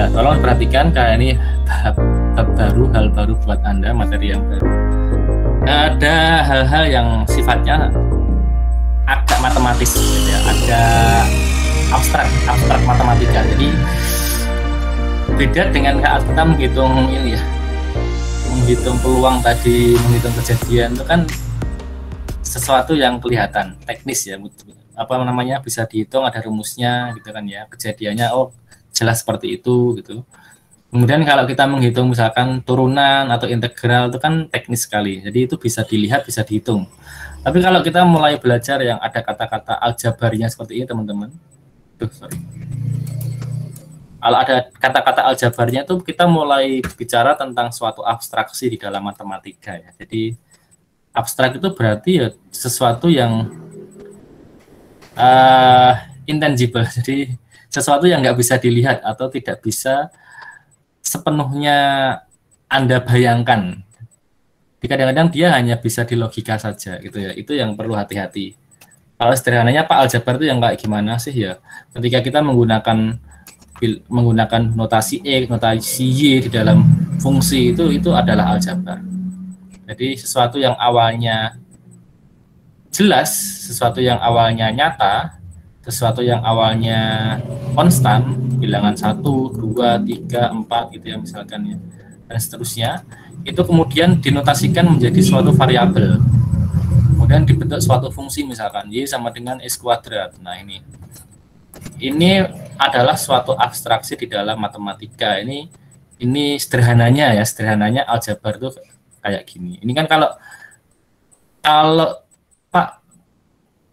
Tolong perhatikan, karena ini bab baru, hal baru buat Anda, materi yang baru. Ada hal-hal yang sifatnya agak matematis, gitu ya, agak abstrak matematika. Jadi beda dengan saat kita menghitung ini ya, menghitung peluang tadi, menghitung kejadian itu kan sesuatu yang kelihatan teknis ya, apa namanya, bisa dihitung, ada rumusnya gitu kan ya, kejadiannya oh jelas seperti itu gitu. Kemudian kalau kita menghitung misalkan turunan atau integral itu kan teknis sekali, jadi itu bisa dilihat, bisa dihitung. Tapi kalau kita mulai belajar yang ada kata-kata aljabarnya seperti ini teman-teman, kalau ada kata-kata aljabarnya itu kita mulai bicara tentang suatu abstraksi di dalam matematika ya. Jadi abstrak itu berarti ya sesuatu yang intangible, jadi sesuatu yang nggak bisa dilihat atau tidak bisa sepenuhnya Anda bayangkan. Kadang-kadang dia hanya bisa di logika saja gitu ya. Itu yang perlu hati-hati. Kalau sederhananya Pak aljabar itu yang kayak gimana sih ya? Ketika kita menggunakan notasi X, notasi Y di dalam fungsi itu adalah aljabar. Jadi sesuatu yang awalnya jelas, sesuatu yang awalnya nyata, sesuatu yang awalnya konstan, bilangan 1, 2, 3, 4 gitu ya misalkan ya, dan seterusnya, itu kemudian dinotasikan menjadi suatu variabel, kemudian dibentuk suatu fungsi misalkan Y sama dengan X kuadrat. Nah ini adalah suatu abstraksi di dalam matematika. Ini sederhananya ya, sederhananya aljabar itu kayak gini. Ini kan kalau Pak,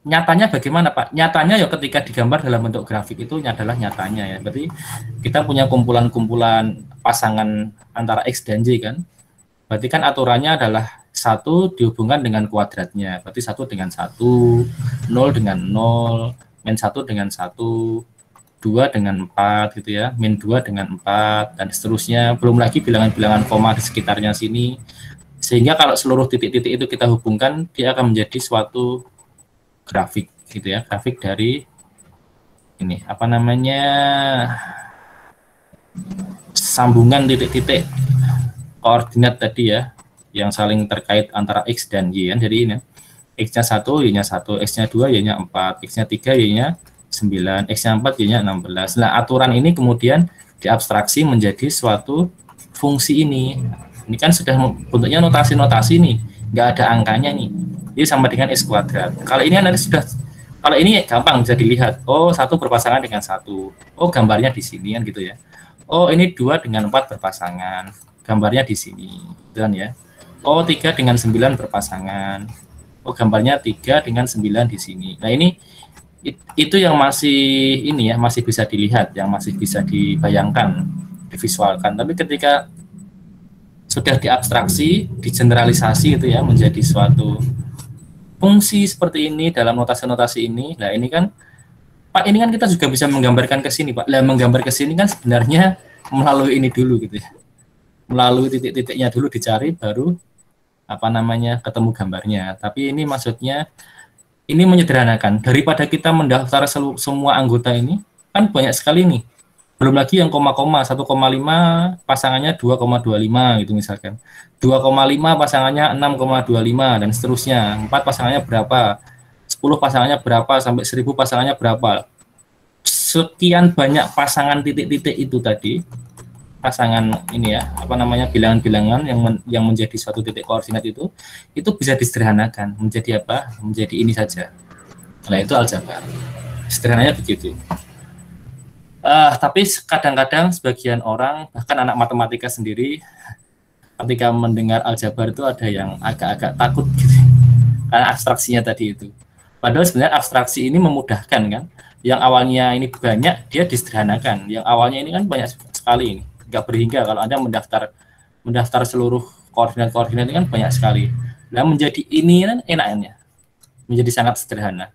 nyatanya bagaimana Pak? Nyatanya ya ketika digambar dalam bentuk grafik itu adalah nyatanya ya. Berarti kita punya kumpulan-kumpulan pasangan antara X dan Y kan. Berarti kan aturannya adalah 1 dihubungkan dengan kuadratnya. Berarti 1 dengan 1, 0 dengan 0, min 1 dengan 1, 2 dengan 4 gitu ya, min 2 dengan 4, dan seterusnya. Belum lagi bilangan-bilangan koma di sekitarnya sini. Sehingga kalau seluruh titik-titik itu kita hubungkan, dia akan menjadi suatu grafik gitu ya, grafik dari ini apa namanya, sambungan titik-titik koordinat tadi ya, yang saling terkait antara X dan Y kan. Jadi ini X-nya 1, Y-nya 1, X-nya 2, Y-nya 4, X-nya 3, Y-nya 9, X-nya 4, Y-nya 16. Nah, aturan ini kemudian diabstraksi menjadi suatu fungsi ini. Ini kan sudah bentuknya notasi-notasi nih, nggak ada angkanya nih. Ini sama dengan X kuadrat. Kalau ini nanti sudah, kalau ini gampang bisa dilihat. Oh, 1 berpasangan dengan 1. Oh, gambarnya di sini kan gitu ya. Oh, ini 2 dengan 4 berpasangan. Gambarnya di sini, kan ya. Oh, 3 dengan 9 berpasangan. Oh, gambarnya 3 dengan 9 di sini. Nah, itu yang masih ini ya, masih bisa dilihat, yang masih bisa dibayangkan, divisualkan. Tapi ketika sudah diabstraksi, digeneralisasi gitu ya, menjadi suatu fungsi seperti ini dalam notasi-notasi ini. Nah, ini kan Pak, ini kan kita juga bisa menggambarkan ke sini, Pak. Nah, menggambar ke sini kan sebenarnya melalui ini dulu gitu ya. Melalui titik-titiknya dulu dicari, baru apa namanya, ketemu gambarnya. Tapi ini maksudnya ini menyederhanakan, daripada kita mendaftar semua anggota ini kan banyak sekali nih. Belum lagi yang koma-koma, 1,5 pasangannya 2,25 gitu misalkan. 2,5 pasangannya 6,25 dan seterusnya. 4 pasangannya berapa? 10 pasangannya berapa sampai 1000 pasangannya berapa? Sekian banyak pasangan titik-titik itu tadi, pasangan ini ya, apa namanya, bilangan-bilangan yang menjadi suatu titik koordinat itu bisa disederhanakan menjadi apa? Menjadi ini saja. Nah, itu aljabar. Sederhananya begitu. Tapi kadang-kadang sebagian orang, bahkan anak matematika sendiri, ketika mendengar aljabar itu ada yang agak-agak takut gitu, karena abstraksinya tadi itu. Padahal sebenarnya abstraksi ini memudahkan kan. Yang awalnya ini banyak, dia disederhanakan. Yang awalnya ini kan banyak sekali ini. Nggak berhingga kalau Anda mendaftar seluruh koordinat-koordinat ini kan banyak sekali. Nah, menjadi ini kan enaknya, menjadi sangat sederhana.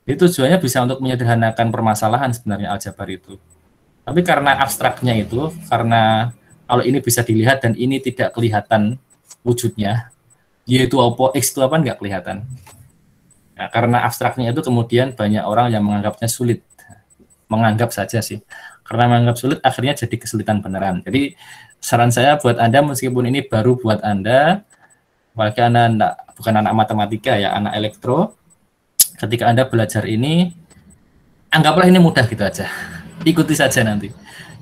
Itu tujuannya bisa untuk menyederhanakan permasalahan sebenarnya aljabar itu. Tapi karena abstraknya itu, karena kalau ini bisa dilihat dan ini tidak kelihatan wujudnya, Y itu apa, X itu apa, nggak kelihatan. Nah, karena abstraknya itu kemudian banyak orang yang menganggapnya sulit. Menganggap saja sih. Karena menganggap sulit, akhirnya jadi kesulitan beneran. Jadi saran saya buat Anda, meskipun ini baru buat Anda, apalagi Anda bukan anak matematika ya, anak elektro, ketika Anda belajar ini, anggaplah ini mudah gitu aja. Ikuti saja nanti.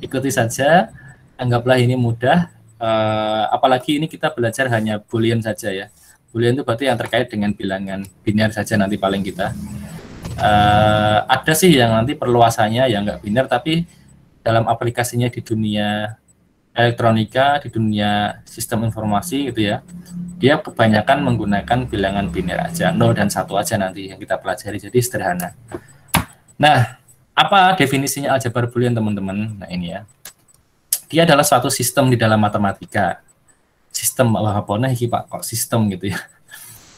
Ikuti saja, anggaplah ini mudah, apalagi ini kita belajar hanya Boolean saja ya. Boolean itu berarti yang terkait dengan bilangan biner saja nanti paling kita. Ada sih yang nanti perluasannya yang nggak biner, tapi dalam aplikasinya di dunia elektronika, di dunia sistem informasi gitu ya, dia kebanyakan menggunakan bilangan biner aja, 0 dan 1 aja nanti yang kita pelajari, jadi sederhana. Nah, apa definisinya aljabar Boolean teman-teman? Nah ini ya, dia adalah suatu sistem di dalam matematika. Sistem, apa iki Pak, kok sistem gitu ya.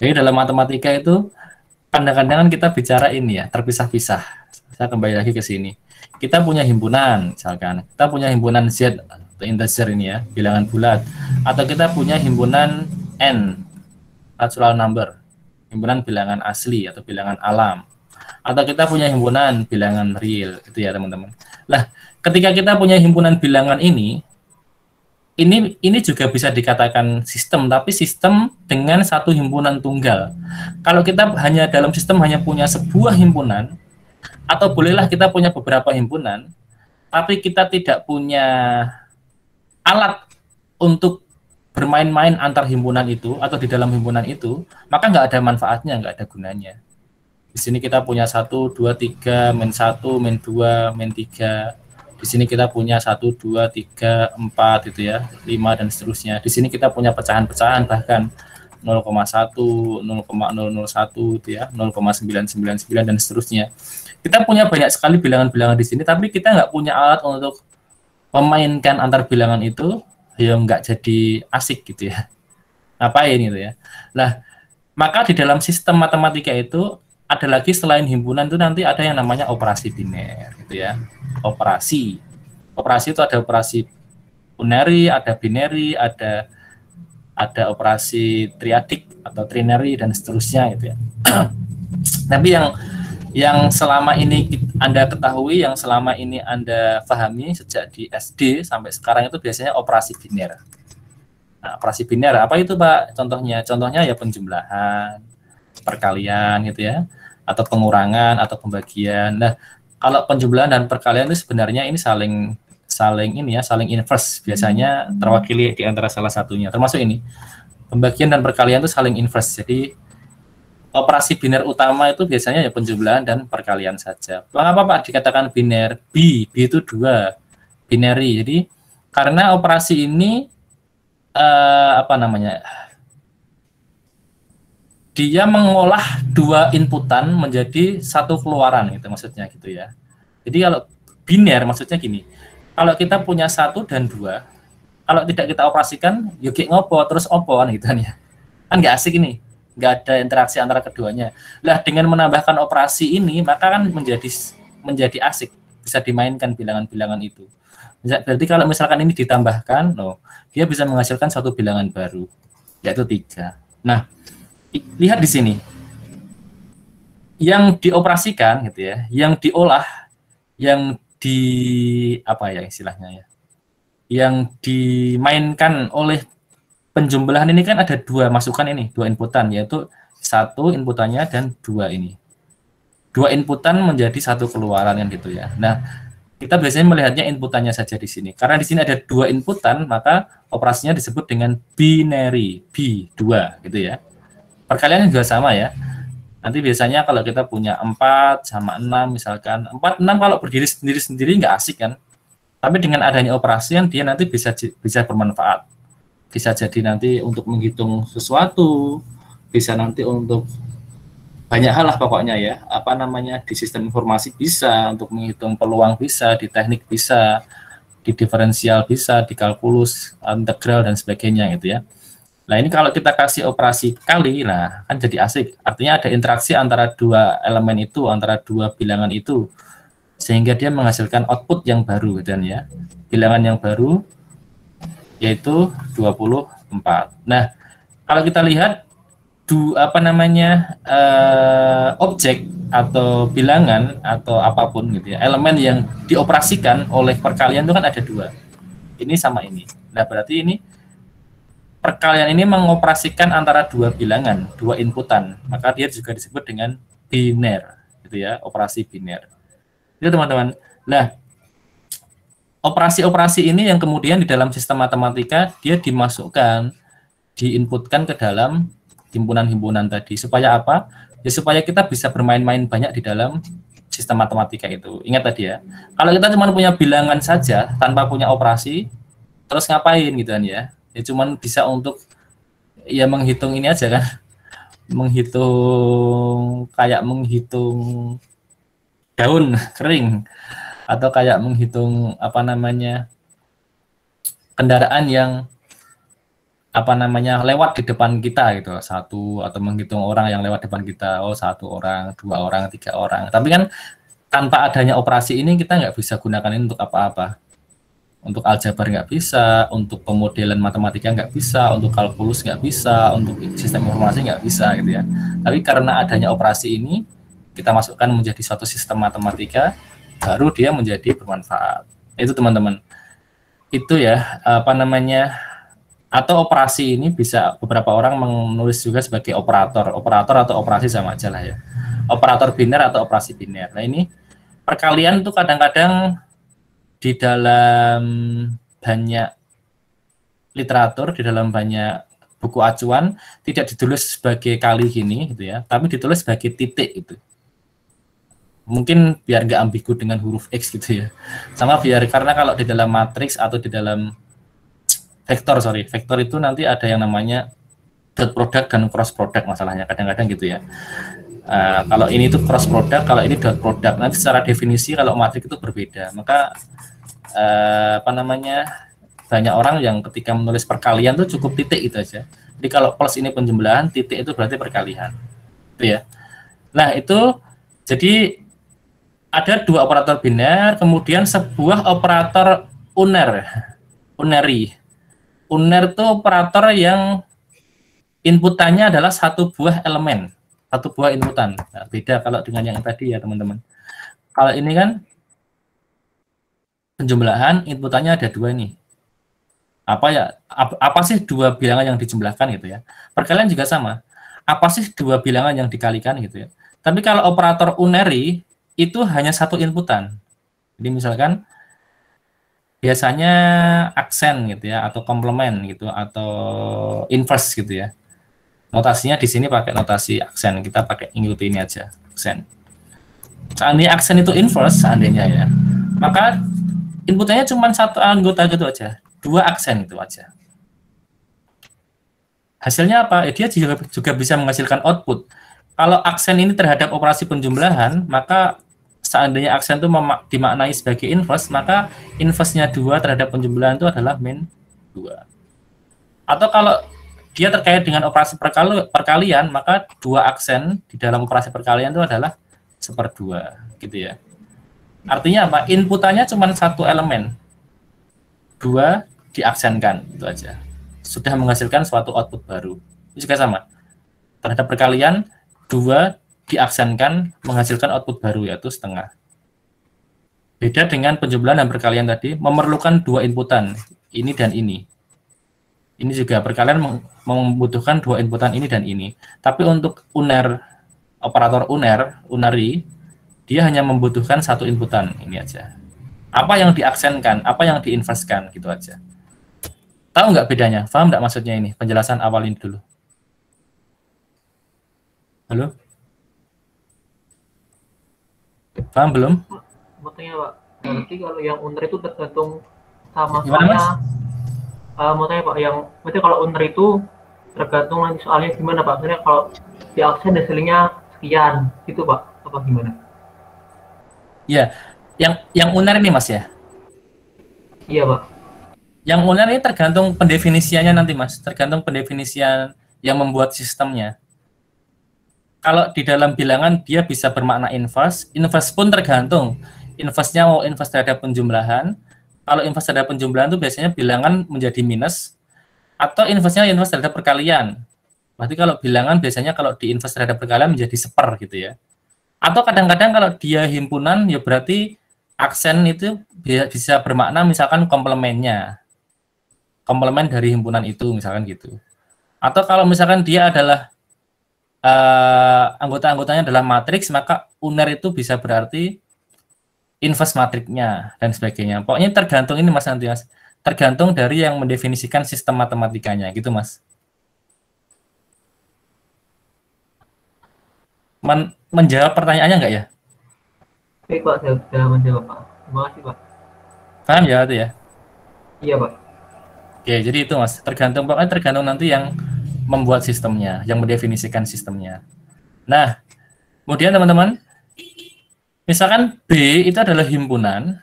Jadi dalam matematika itu kadang-kadang kita bicara ini ya, terpisah-pisah. Saya kembali lagi ke sini. Kita punya himpunan, misalkan. Kita punya himpunan Z, atau integer ini ya, bilangan bulat. Atau kita punya himpunan N, natural number, himpunan bilangan asli atau bilangan alam. Atau kita punya himpunan bilangan real, gitu ya teman-teman. Lah, ketika kita punya himpunan bilangan ini juga bisa dikatakan sistem, tapi sistem dengan satu himpunan tunggal. Kalau kita hanya dalam sistem hanya punya sebuah himpunan, atau bolehlah kita punya beberapa himpunan, tapi kita tidak punya alat untuk bermain-main antar himpunan itu atau di dalam himpunan itu, maka nggak ada manfaatnya, nggak ada gunanya. Di sini kita punya 1, 2, 3, min 1, min 2, min 3. Di sini kita punya 1, 2, 3, 4 itu ya, 5 dan seterusnya. Di sini kita punya pecahan-pecahan bahkan 0,1, 0,001 itu ya, 0,999 dan seterusnya. Kita punya banyak sekali bilangan-bilangan di sini, tapi kita nggak punya alat untuk memainkan antar bilangan itu, ya nggak jadi asik gitu ya. Ngapain gitu ya. Nah, maka di dalam sistem matematika itu ada lagi selain himpunan itu nanti ada yang namanya operasi biner gitu ya. Operasi itu ada operasi unary, ada binary, ada operasi triadik atau trinary dan seterusnya gitu ya. Tapi yang selama ini Anda ketahui, yang selama ini Anda pahami sejak di SD sampai sekarang itu biasanya operasi biner. Nah, operasi biner apa itu Pak? Contohnya ya penjumlahan, perkalian gitu ya, atau pengurangan atau pembagian. Nah, kalau penjumlahan dan perkalian itu sebenarnya ini saling inverse, biasanya terwakili di antara salah satunya, termasuk ini. Pembagian dan perkalian itu saling inverse. Jadi operasi biner utama itu biasanya ya penjumlahan dan perkalian saja. Mengapa Pak dikatakan biner? B itu 2, binary. Jadi karena operasi ini dia mengolah 2 inputan menjadi 1 keluaran gitu maksudnya gitu ya. Jadi kalau biner maksudnya gini, kalau kita punya 1 dan 2, kalau tidak kita operasikan, yuk ngopo terus opo kan gitu kan ya. Kan nggak asik ini, nggak ada interaksi antara keduanya. Lah dengan menambahkan operasi ini, maka kan menjadi asik, bisa dimainkan bilangan-bilangan itu. Berarti kalau misalkan ini ditambahkan, dia bisa menghasilkan satu bilangan baru, yaitu 3. Nah, lihat di sini, yang dioperasikan gitu ya, yang diolah, yang yang dimainkan oleh penjumlahan ini kan ada 2 masukan ini, 2 inputan, yaitu 1 inputannya dan 2 ini. 2 inputan menjadi 1 keluaran kan gitu ya. Nah, kita biasanya melihatnya inputannya saja di sini. Karena di sini ada 2 inputan, maka operasinya disebut dengan binary, B2 gitu ya. Perkalian juga sama ya. Nanti biasanya kalau kita punya 4 sama 6 misalkan, 4, 6 kalau berdiri sendiri-sendiri nggak asik kan. Tapi dengan adanya operasi kan dia nanti bisa bermanfaat. Bisa jadi nanti untuk menghitung sesuatu, bisa nanti untuk banyak hal lah pokoknya ya, di sistem informasi bisa, untuk menghitung peluang bisa, di teknik bisa, di diferensial bisa, di kalkulus, integral dan sebagainya gitu ya. Nah ini kalau kita kasih operasi kali, nah kan jadi asik, artinya ada interaksi antara 2 elemen itu, antara 2 bilangan itu, sehingga dia menghasilkan output yang baru dan ya, bilangan yang baru yaitu 24. Nah kalau kita lihat apa namanya, objek atau bilangan atau apapun gitu ya, elemen yang dioperasikan oleh perkalian itu kan ada dua, ini sama ini. Nah berarti ini perkalian ini mengoperasikan antara dua bilangan, dua inputan, maka dia juga disebut dengan biner gitu ya, operasi biner itu teman-teman. Nah operasi-operasi ini yang kemudian di dalam sistem matematika dia dimasukkan, diinputkan ke dalam himpunan-himpunan tadi. Supaya apa? Ya supaya kita bisa bermain-main banyak di dalam sistem matematika itu. Ingat tadi ya, kalau kita cuma punya bilangan saja tanpa punya operasi, terus ngapain gitu kan ya? Ya cuma bisa untuk ya menghitung ini aja kan. Menghitung daun kering, atau kayak menghitung apa namanya, kendaraan yang apa namanya lewat di depan kita gitu, satu, atau menghitung orang yang lewat depan kita, oh satu orang, dua orang, tiga orang. Tapi kan tanpa adanya operasi ini kita nggak bisa gunakan ini untuk apa-apa. Untuk aljabar nggak bisa, untuk pemodelan matematika nggak bisa, untuk kalkulus nggak bisa, untuk sistem informasi nggak bisa gitu ya. Tapi karena adanya operasi ini, kita masukkan menjadi suatu sistem matematika, baru dia menjadi bermanfaat. Itu teman-teman. Itu ya apa namanya, atau operasi ini bisa beberapa orang menulis juga sebagai operator atau operasi sama aja lah ya. Operator biner atau operasi biner. Nah ini perkalian tuh kadang-kadang di dalam banyak literatur, di dalam banyak buku acuan tidak ditulis sebagai kali gini gitu ya, tapi ditulis sebagai titik gitu. Mungkin biar nggak ambigu dengan huruf X gitu ya. Sama biar, karena kalau di dalam matriks atau di dalam vektor itu nanti ada yang namanya dot product dan cross product masalahnya kadang-kadang gitu ya. Kalau ini itu cross product, kalau ini dot product. Nanti secara definisi kalau matriks itu berbeda. Maka apa namanya, banyak orang yang ketika menulis perkalian itu cukup titik itu aja. Jadi kalau plus ini penjumlahan, titik itu berarti perkalian. Itu ya. Nah, itu jadi ada dua operator biner, kemudian sebuah operator unary. Uner itu operator yang inputannya adalah satu buah elemen, satu buah inputan. Nah, beda kalau dengan yang tadi ya teman-teman. Kalau ini kan penjumlahan, inputannya ada dua nih. Apa sih dua bilangan yang dijumlahkan gitu ya. Perkalian juga sama. Apa sih dua bilangan yang dikalikan gitu ya. Tapi kalau operator unary itu hanya satu inputan. Jadi misalkan biasanya aksen gitu ya, atau komplement gitu, atau inverse gitu ya. Notasinya di sini pakai notasi aksen, kita pakai ikuti ini aja, aksen. Seandainya aksen itu inverse, seandainya ya, maka inputannya cuma satu anggota gitu aja, dua aksen itu aja. Hasilnya apa? Dia juga bisa menghasilkan output. Kalau aksen ini terhadap operasi penjumlahan, maka seandainya aksen itu dimaknai sebagai inverse, maka inverse-nya 2 terhadap penjumlahan itu adalah min 2. Atau kalau dia terkait dengan operasi perkalian, maka dua aksen di dalam operasi perkalian itu adalah 1/2 gitu ya. Artinya apa? Inputannya cuma satu elemen, 2 diaksenkan, itu aja. Sudah menghasilkan suatu output baru. Ini juga sama. Terhadap perkalian, 2 diaksenkan menghasilkan output baru, yaitu setengah. Beda dengan penjumlahan dan perkalian tadi, memerlukan dua inputan, ini dan ini. Ini juga perkalian membutuhkan dua inputan ini dan ini. Tapi untuk operator unary, dia hanya membutuhkan satu inputan, ini aja. Apa yang diaksenkan, apa yang diinverskan, gitu aja. Tahu nggak bedanya? Paham nggak maksudnya ini? Penjelasan awal ini dulu. Halo? Paham belum? Mau tanya Pak, berarti kalau yang unary itu tergantung sama soalnya. Mau tanya Pak, yang berarti kalau unary itu tergantung nanti soalnya gimana Pak? Misalnya kalau di aksen hasilnya sekian, gitu Pak? Apa gimana? Ya, yang unary ini Mas ya? Iya Pak. Yang unary ini tergantung pendefinisiannya nanti Mas, tergantung pendefinisian yang membuat sistemnya. Kalau di dalam bilangan dia bisa bermakna inverse pun tergantung. Inverse-nya mau inverse terhadap penjumlahan. Kalau inverse terhadap penjumlahan itu biasanya bilangan menjadi minus, atau inverse-nya inverse terhadap perkalian. Berarti kalau bilangan biasanya kalau diinvers terhadap perkalian menjadi seper gitu ya. Atau kadang-kadang kalau dia himpunan ya berarti aksen itu bisa bermakna misalkan komplemennya. Komplemen dari himpunan itu misalkan gitu. Atau kalau misalkan dia adalah anggota-anggotanya adalah matriks, maka uner itu bisa berarti inverse matriknya dan sebagainya. Pokoknya tergantung ini Mas nanti Mas. Tergantung dari yang mendefinisikan sistem matematikanya gitu Mas. Menjawab pertanyaannya enggak ya? Baik Pak, saya sudah menjawab Pak. Terima kasih Pak. Paham ya itu ya? Iya Pak. Oke, jadi itu Mas. Pokoknya tergantung nanti yang membuat sistemnya, yang mendefinisikan sistemnya. Nah, kemudian teman-teman, misalkan B itu adalah himpunan,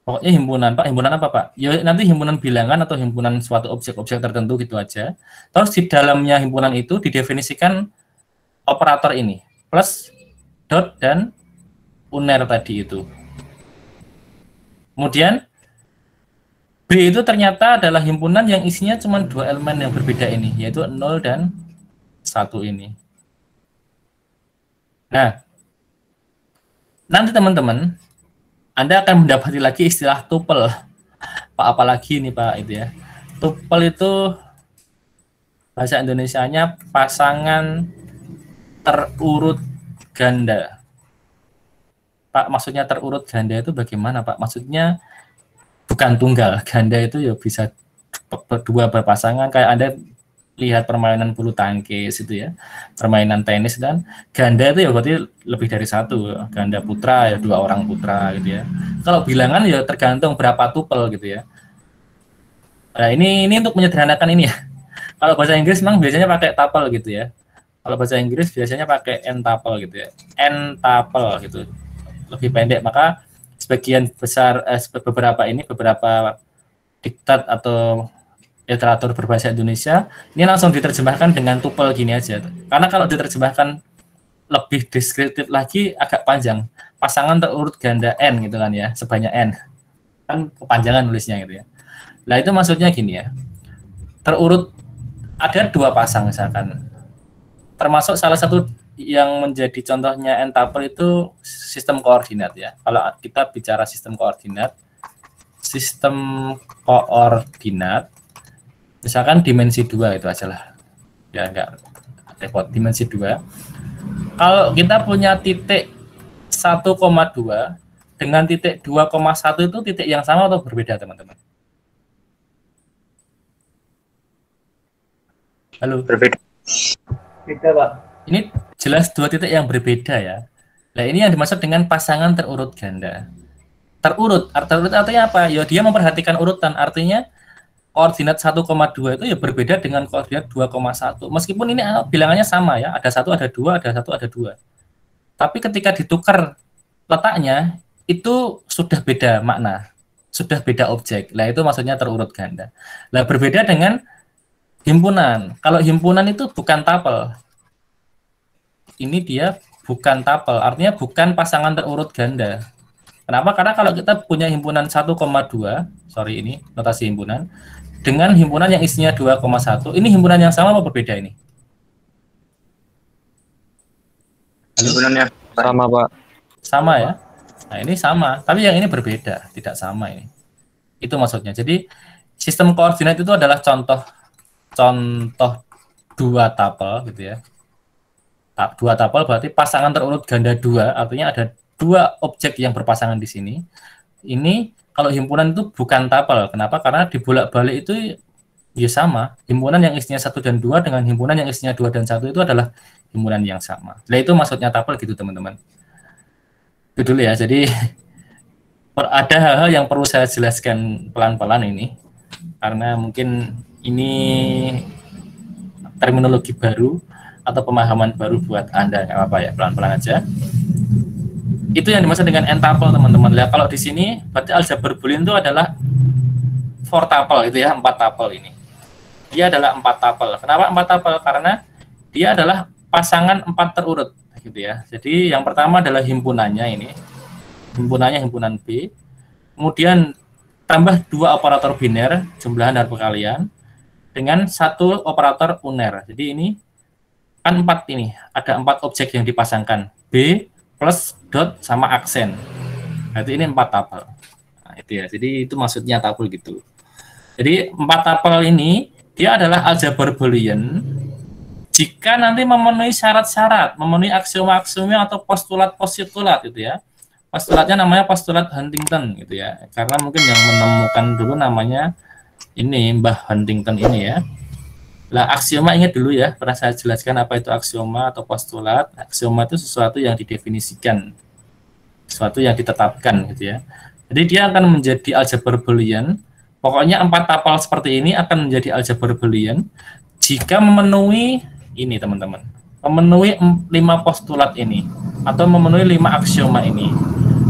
pokoknya himpunan, Pak. Himpunan apa, Pak? Ya nanti himpunan bilangan atau himpunan suatu objek-objek tertentu gitu aja. Terus di dalamnya himpunan itu didefinisikan operator ini, plus, dot, dan uner tadi itu. Kemudian, B itu ternyata adalah himpunan yang isinya cuma dua elemen yang berbeda ini, yaitu 0 dan 1 ini. Nah, nanti teman-teman, Anda akan mendapati lagi istilah tuple. Pak, apalagi nih Pak, itu ya. Tuple itu bahasa Indonesianya pasangan terurut ganda. Pak, maksudnya terurut ganda itu bagaimana Pak? Maksudnya bukan tunggal. Ganda itu ya bisa dua berpasangan, kayak Anda lihat permainan bulu tangkis itu ya, permainan tenis, dan ganda itu ya berarti lebih dari satu, ganda putra ya 2 orang putra gitu ya. Kalau bilangan ya tergantung berapa tupel gitu ya. Nah ini untuk menyederhanakan ini ya. Kalau bahasa Inggris memang biasanya pakai tuple gitu ya. Kalau bahasa Inggris biasanya pakai n-tuple gitu ya, n-tuple gitu, lebih pendek. Maka sebagian besar beberapa diktat atau literatur berbahasa Indonesia ini langsung diterjemahkan dengan tuple gini aja. Karena kalau diterjemahkan lebih deskriptif lagi agak panjang. Pasangan terurut ganda n gitu kan ya, sebanyak n. Kan kepanjangan nulisnya gitu ya. Nah itu maksudnya gini ya. Terurut ada 2 pasang misalkan. Termasuk salah satu yang menjadi contohnya n-tuple itu sistem koordinat ya. Kalau kita bicara sistem koordinat misalkan dimensi 2 itu aja lah. Ya enggak repot, dimensi 2. Kalau kita punya titik 1,2 dengan titik 2,1 itu titik yang sama atau berbeda, teman-teman? Halo? Berbeda. Beda, Pak. Ini jelas 2 titik yang berbeda ya. Nah, ini yang dimaksud dengan pasangan terurut ganda. Terurut artinya apa? Ya dia memperhatikan urutan, artinya koordinat 1,2 itu ya berbeda dengan koordinat 2,1. Meskipun ini bilangannya sama ya, ada 1, ada 2, ada 1, ada 2. Tapi ketika ditukar letaknya, itu sudah beda makna, sudah beda objek. Nah, itu maksudnya terurut ganda. Nah, berbeda dengan himpunan. Kalau himpunan itu bukan tuple. Ini dia bukan tuple, artinya bukan pasangan terurut ganda. Kenapa? Karena kalau kita punya himpunan 1,2, sorry ini notasi himpunan, dengan himpunan yang isinya 2,1, ini himpunan yang sama apa berbeda ini? Himpunannya sama, Pak. Sama ya? Nah, ini sama, tapi yang ini berbeda, tidak sama ini. Itu maksudnya. Jadi, sistem koordinat itu adalah contoh 2 tuple gitu ya. 2 tuple berarti pasangan terurut ganda 2, artinya ada 2 objek yang berpasangan di sini. Ini kalau himpunan itu bukan tuple. Kenapa? Karena dibolak-balik itu ya sama. Himpunan yang isinya 1 dan 2 dengan himpunan yang isinya 2 dan 1 itu adalah himpunan yang sama. Nah, itu maksudnya tuple gitu, teman-teman. Itu dulu ya. Jadi ada hal-hal yang perlu saya jelaskan pelan-pelan ini. Karena mungkin ini terminologi baru atau pemahaman baru buat Anda. Nggak apa-apa ya, pelan-pelan aja. Itu yang dimaksud dengan n-tuple, teman-teman. Lihat kalau di sini berarti aljabar Boolean itu adalah 4 tuple itu ya, 4 tuple ini. Dia adalah 4 tuple. Kenapa 4 tuple? Karena dia adalah pasangan 4 terurut gitu ya. Jadi yang pertama adalah himpunannya ini. Himpunannya himpunan B. Kemudian tambah 2 operator biner, jumlahan dan perkalian, dengan satu operator uner. Jadi ini kan 4 ini, ada 4 objek yang dipasangkan, B plus dot sama aksen. Berarti ini 4 tupel. Nah, itu ya. Jadi itu maksudnya tupel gitu. Jadi 4 tupel ini dia adalah aljabar Boolean jika nanti memenuhi syarat-syarat, memenuhi aksioma-aksioma atau postulat-postulat gitu ya. Postulatnya namanya postulat Huntington gitu ya. Karena mungkin yang menemukan dulu namanya ini Mbah Huntington ini ya. Lah aksioma ingat dulu ya, pernah saya jelaskan apa itu aksioma atau postulat. Aksioma itu sesuatu yang didefinisikan, sesuatu yang ditetapkan gitu ya. Jadi dia akan menjadi aljabar Boolean. Pokoknya 4 tupel seperti ini akan menjadi aljabar Boolean jika memenuhi ini teman-teman, memenuhi 5 postulat ini atau memenuhi 5 aksioma ini.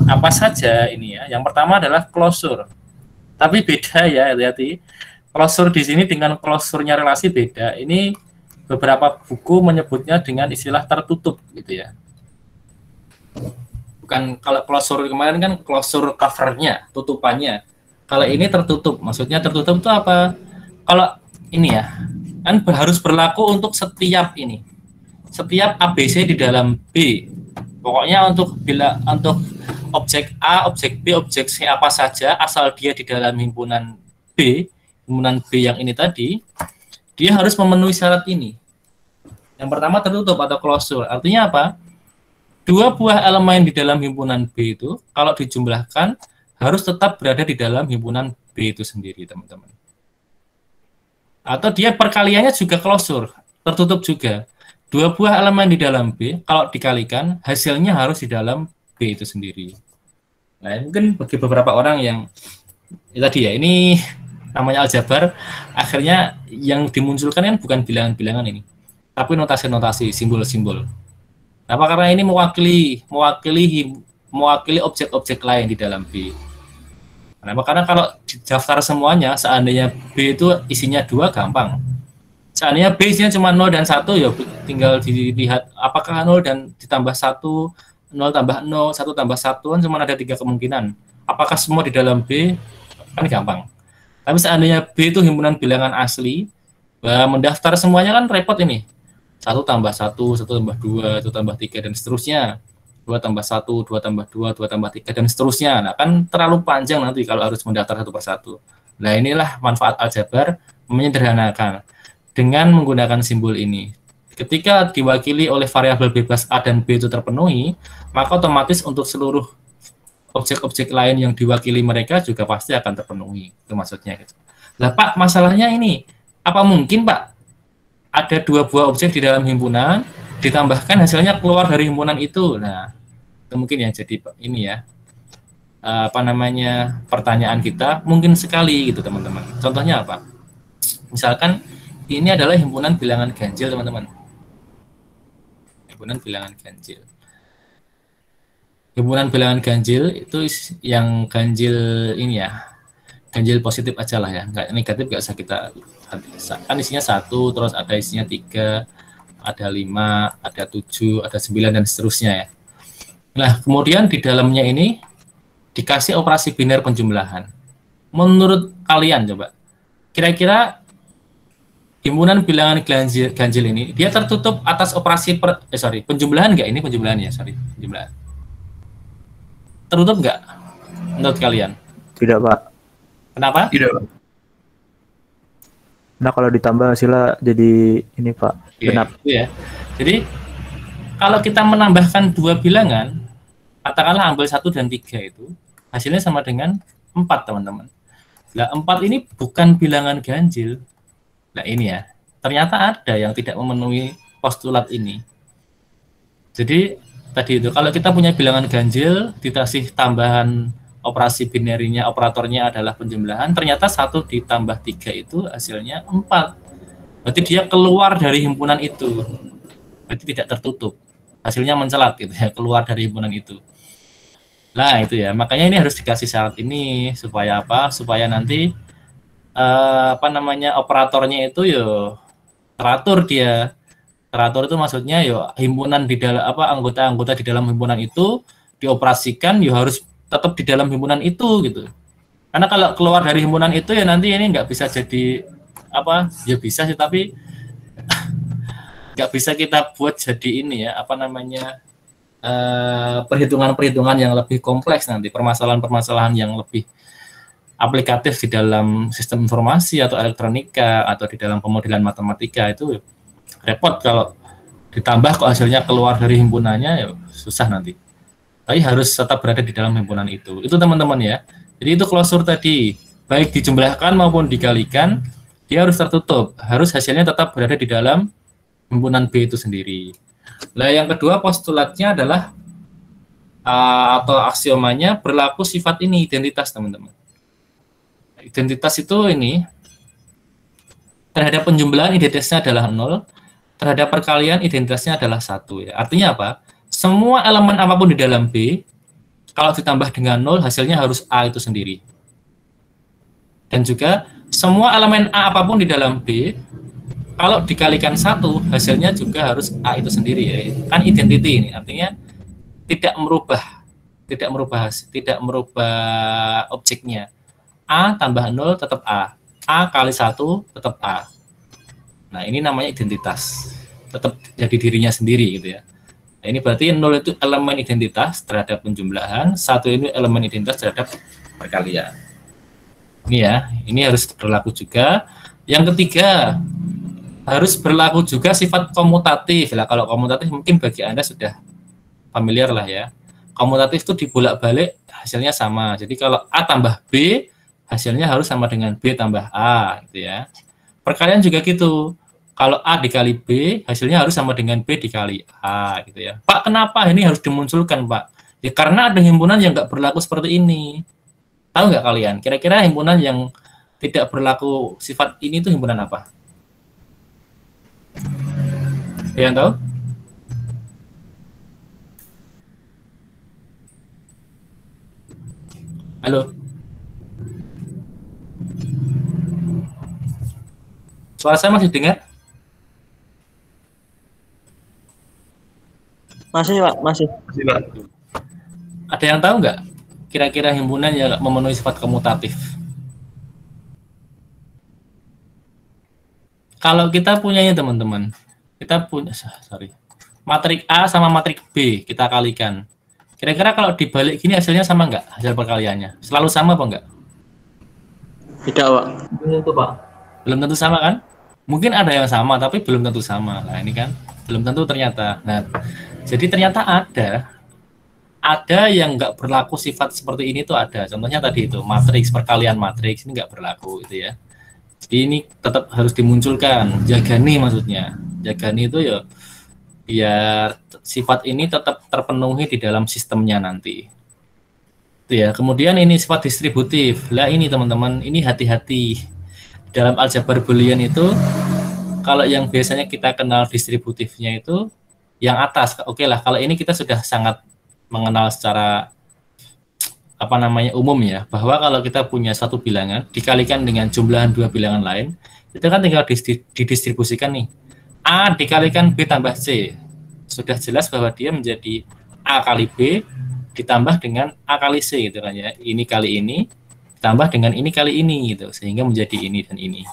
Apa saja ini ya? Yang pertama adalah closure. Tapi beda ya, hati-hati. Closure di sini dengan closure-nya relasi beda. Ini beberapa buku menyebutnya dengan istilah tertutup gitu ya. Bukan, kalau closure kemarin kan closure covernya, tutupannya. Kalau ini tertutup, maksudnya tertutup itu apa? Kalau ini ya, kan harus berlaku untuk setiap ini, setiap ABC di dalam B. Pokoknya untuk objek A, objek B, objek C apa saja, asal dia di dalam himpunan B yang ini tadi, dia harus memenuhi syarat ini. Yang pertama tertutup atau closure. Artinya apa? 2 buah elemen di dalam himpunan B itu kalau dijumlahkan harus tetap berada di dalam himpunan B itu sendiri, teman-teman. Atau dia perkaliannya juga closure, tertutup juga. 2 buah elemen di dalam B, kalau dikalikan, hasilnya harus di dalam B itu sendiri. Nah, mungkin bagi beberapa orang yang tadi ya, ini namanya aljabar, akhirnya yang dimunculkan kan bukan bilangan-bilangan ini, tapi notasi-notasi, simbol-simbol. Apa karena ini mewakili objek-objek lain di dalam B. Kenapa? Karena kalau daftar semuanya, seandainya B itu isinya 2, gampang. Seandainya B isinya cuma 0 dan 1, ya tinggal dilihat apakah 0 dan ditambah 1, 0 tambah 0, 1 tambah 1, kan cuma ada 3 kemungkinan. Apakah semua di dalam B? Kan gampang. Tapi seandainya B itu himpunan bilangan asli, mendaftar semuanya kan repot ini. 1 tambah 1, 1 tambah 2, 1 tambah 3, dan seterusnya. 2 tambah 1, 2 tambah 2, 2 tambah 3, dan seterusnya. Nah, kan terlalu panjang nanti kalau harus mendaftar satu persatu. Nah, inilah manfaat aljabar menyederhanakan dengan menggunakan simbol ini. Ketika diwakili oleh variabel bebas A dan B itu terpenuhi, maka otomatis untuk seluruh objek-objek lain yang diwakili mereka juga pasti akan terpenuhi. Itu maksudnya. Nah, Pak, masalahnya ini, apa mungkin, Pak, ada 2 buah objek di dalam himpunan, ditambahkan hasilnya keluar dari himpunan itu? Nah, itu mungkin yang jadi ini ya, pertanyaan kita, mungkin sekali gitu teman-teman. Contohnya apa? Misalkan ini adalah himpunan bilangan ganjil, teman-teman. Himpunan bilangan ganjil. Himpunan bilangan ganjil itu yang ganjil ini ya, ganjil positif aja lah ya, nggak negatif nggak usah kita, kan isinya 1, terus ada isinya 3, ada 5, ada 7, ada 9, dan seterusnya ya. Nah, kemudian di dalamnya ini dikasih operasi biner penjumlahan. Menurut kalian coba, kira-kira himpunan bilangan ganjil ini dia tertutup atas operasi penjumlahan nggak? Ini penjumlahan ya, penjumlahan. Tertutup nggak menurut kalian? Tidak, Pak. Kenapa? Tidak, Pak. Nah, kalau ditambah hasilnya jadi ini, Pak. Benar. Ya. Jadi kalau kita menambahkan 2 bilangan, katakanlah ambil 1 dan 3 itu, hasilnya sama dengan 4, teman-teman. Nah, 4 ini bukan bilangan ganjil. Nah, ini ya. Ternyata ada yang tidak memenuhi postulat ini. Jadi tadi itu, kalau kita punya bilangan ganjil, dikasih tambahan operasi binerinya, operatornya adalah penjumlahan, ternyata 1 ditambah 3 itu hasilnya 4. Berarti dia keluar dari himpunan itu. Berarti tidak tertutup. Hasilnya mencelat gitu ya, keluar dari himpunan itu. Nah, itu ya. Makanya ini harus dikasih syarat ini supaya apa? Supaya nanti operatornya itu yo teratur dia. Teratur itu maksudnya yo himpunan di dalam anggota-anggota di dalam himpunan itu dioperasikan yo harus tetap di dalam himpunan itu gitu. Karena kalau keluar dari himpunan itu ya nanti ini nggak bisa jadi apa ya bisa sih, tapi nggak bisa kita buat jadi ini ya, apa namanya, perhitungan-perhitungan yang lebih kompleks nanti, permasalahan-permasalahan yang lebih aplikatif di dalam sistem informasi atau elektronika atau di dalam pemodelan matematika. Itu repot kalau ditambah kok hasilnya keluar dari himpunannya, ya susah nanti. Tapi harus tetap berada di dalam himpunan itu teman-teman ya. Jadi itu klosur tadi, baik dijumlahkan maupun dikalikan, dia harus tertutup, harus hasilnya tetap berada di dalam himpunan B itu sendiri. Nah, yang kedua postulatnya adalah atau aksiomanya berlaku sifat ini, identitas, teman-teman. Identitas itu ini terhadap penjumlahan identitasnya adalah 0, terhadap perkalian identitasnya adalah 1 ya. Artinya apa? Semua elemen apapun di dalam B kalau ditambah dengan 0 hasilnya harus A itu sendiri. Dan juga semua elemen A apapun di dalam B kalau dikalikan 1 hasilnya juga harus A itu sendiri ya. Kan identity ini artinya tidak merubah objeknya. A tambah 0 tetap A. A kali 1 tetap A. Nah, ini namanya identitas. Tetap jadi dirinya sendiri gitu ya. Nah, ini berarti 0 itu elemen identitas terhadap penjumlahan, 1 ini elemen identitas terhadap perkalian. Ini ya, ini harus berlaku juga. Yang ketiga, harus berlaku juga sifat komutatif. Lah, kalau komutatif mungkin bagi Anda sudah familiar lah ya. Komutatif itu dibolak-balik hasilnya sama. Jadi kalau A tambah B, hasilnya harus sama dengan B tambah A gitu ya. Perkalian juga gitu. Kalau A dikali B, hasilnya harus sama dengan B dikali A gitu ya. Pak, kenapa ini harus dimunculkan, Pak? Ya karena ada himpunan yang nggak berlaku seperti ini. Tahu nggak kalian? Kira-kira himpunan yang tidak berlaku sifat ini itu himpunan apa? Yang tahu? Halo? Suara saya masih dengar? Masih, Pak, masih. Ada yang tahu nggak? Kira-kira himpunan yang memenuhi sifat komutatif. Kalau kita punyanya teman-teman, kita punya, matrik A sama matrik B kita kalikan. Kira-kira kalau dibalik gini hasilnya sama nggak? Hasil perkaliannya selalu sama apa enggak? Tidak, Pak. Belum tentu, Pak. Belum tentu sama kan? Mungkin ada yang sama tapi belum tentu sama. Nah, ini kan belum tentu ternyata. Nah, jadi ternyata ada yang nggak berlaku sifat seperti ini tuh ada. Contohnya tadi itu matriks, perkalian matriks ini nggak berlaku itu ya. Jadi ini tetap harus dimunculkan. Jagani maksudnya. Jagani itu ya biar sifat ini tetap terpenuhi di dalam sistemnya nanti. Itu ya. Kemudian ini sifat distributif. Lah ini teman-teman, ini hati-hati. Dalam aljabar Boolean itu kalau yang biasanya kita kenal distributifnya itu yang atas. Oke lah, kalau ini kita sudah sangat mengenal secara apa namanya umum ya, bahwa kalau kita punya satu bilangan dikalikan dengan jumlahan dua bilangan lain, itu kan tinggal didistribusikan nih. A dikalikan B tambah C. Sudah jelas bahwa dia menjadi A kali B ditambah dengan A kali C gitu kan ya. Ini kali ini ditambah dengan ini kali ini gitu, sehingga menjadi ini dan ini.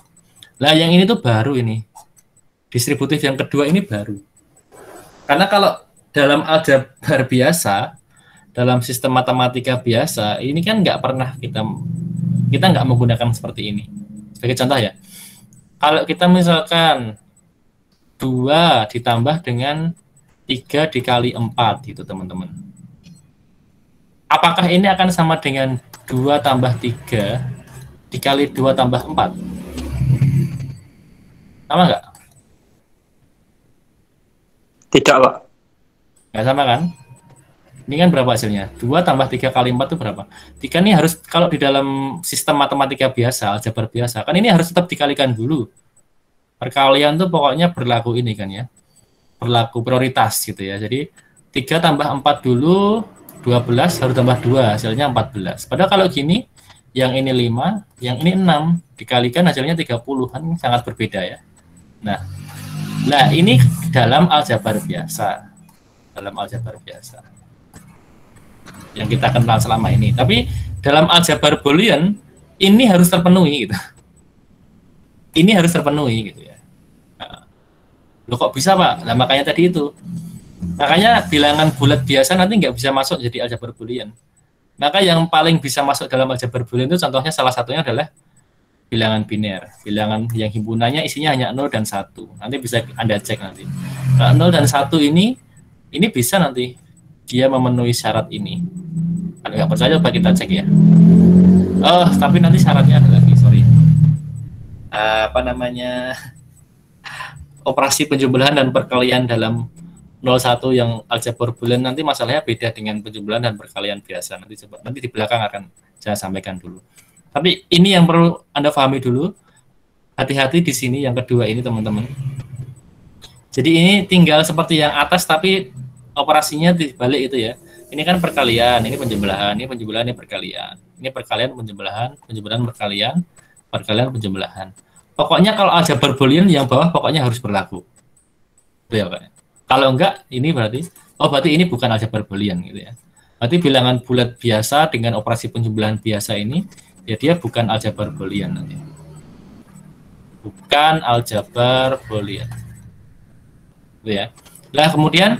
Nah, yang ini tuh baru ini. Distributif yang kedua ini baru. Karena kalau dalam aljabar biasa, dalam sistem matematika biasa, ini kan nggak pernah kita nggak menggunakan seperti ini. Sebagai contoh ya, kalau kita misalkan 2 ditambah dengan 3 dikali 4 gitu teman-teman. Apakah ini akan sama dengan 2 tambah 3 dikali 2 tambah 4? Sama nggak? Tidak, Pak. Nggak sama kan? Ini kan berapa hasilnya? 2 tambah 3 kali 4 itu berapa? 3 ini harus, kalau di dalam sistem matematika biasa, aljabar biasa, kan ini harus tetap dikalikan dulu. Perkalian tuh pokoknya berlaku ini kan ya. Berlaku prioritas gitu ya. Jadi 3 tambah 4 dulu, 12, harus tambah 2, hasilnya 14. Padahal kalau gini, yang ini 5, yang ini 6, dikalikan hasilnya 30, kan sangat berbeda ya. Nah ini dalam aljabar biasa. Dalam aljabar biasa yang kita kenal selama ini. Tapi dalam aljabar Boolean ini harus terpenuhi gitu. ini harus terpenuhi gitu ya. Nah, loh kok bisa Pak? Nah makanya tadi itu. Makanya bilangan bulat biasa nanti nggak bisa masuk jadi aljabar boolean. Maka yang paling bisa masuk dalam aljabar boolean itu contohnya salah satunya adalah bilangan biner. Bilangan yang himpunannya isinya hanya 0 dan 1. Nanti bisa Anda cek nanti. Nah, 0 dan 1 ini bisa nanti dia memenuhi syarat ini. Kalau nggak percaya coba kita cek ya. Oh, tapi nanti syaratnya ada lagi, sorry. Apa namanya? Operasi penjumlahan dan perkalian dalam 01 yang aljabar boolean nanti masalahnya beda dengan penjumlahan dan perkalian biasa. Nanti di belakang akan saya sampaikan dulu. Tapi ini yang perlu Anda pahami dulu. Hati-hati di sini yang kedua ini teman-teman. Jadi ini tinggal seperti yang atas tapi operasinya dibalik itu ya. Ini kan perkalian, ini penjumlahan, ini penjumlahan, ini perkalian. Ini perkalian, penjumlahan, penjumlahan, perkalian, perkalian, penjumlahan. Pokoknya kalau aljabar boolean yang bawah pokoknya harus berlaku. Itu ya Pak. Kalau enggak, ini berarti ini bukan aljabar boolean gitu ya. Berarti bilangan bulat biasa dengan operasi penjumlahan biasa ini, ya dia bukan aljabar boolean nanti. Bukan aljabar boolean. Gitu ya. Nah, kemudian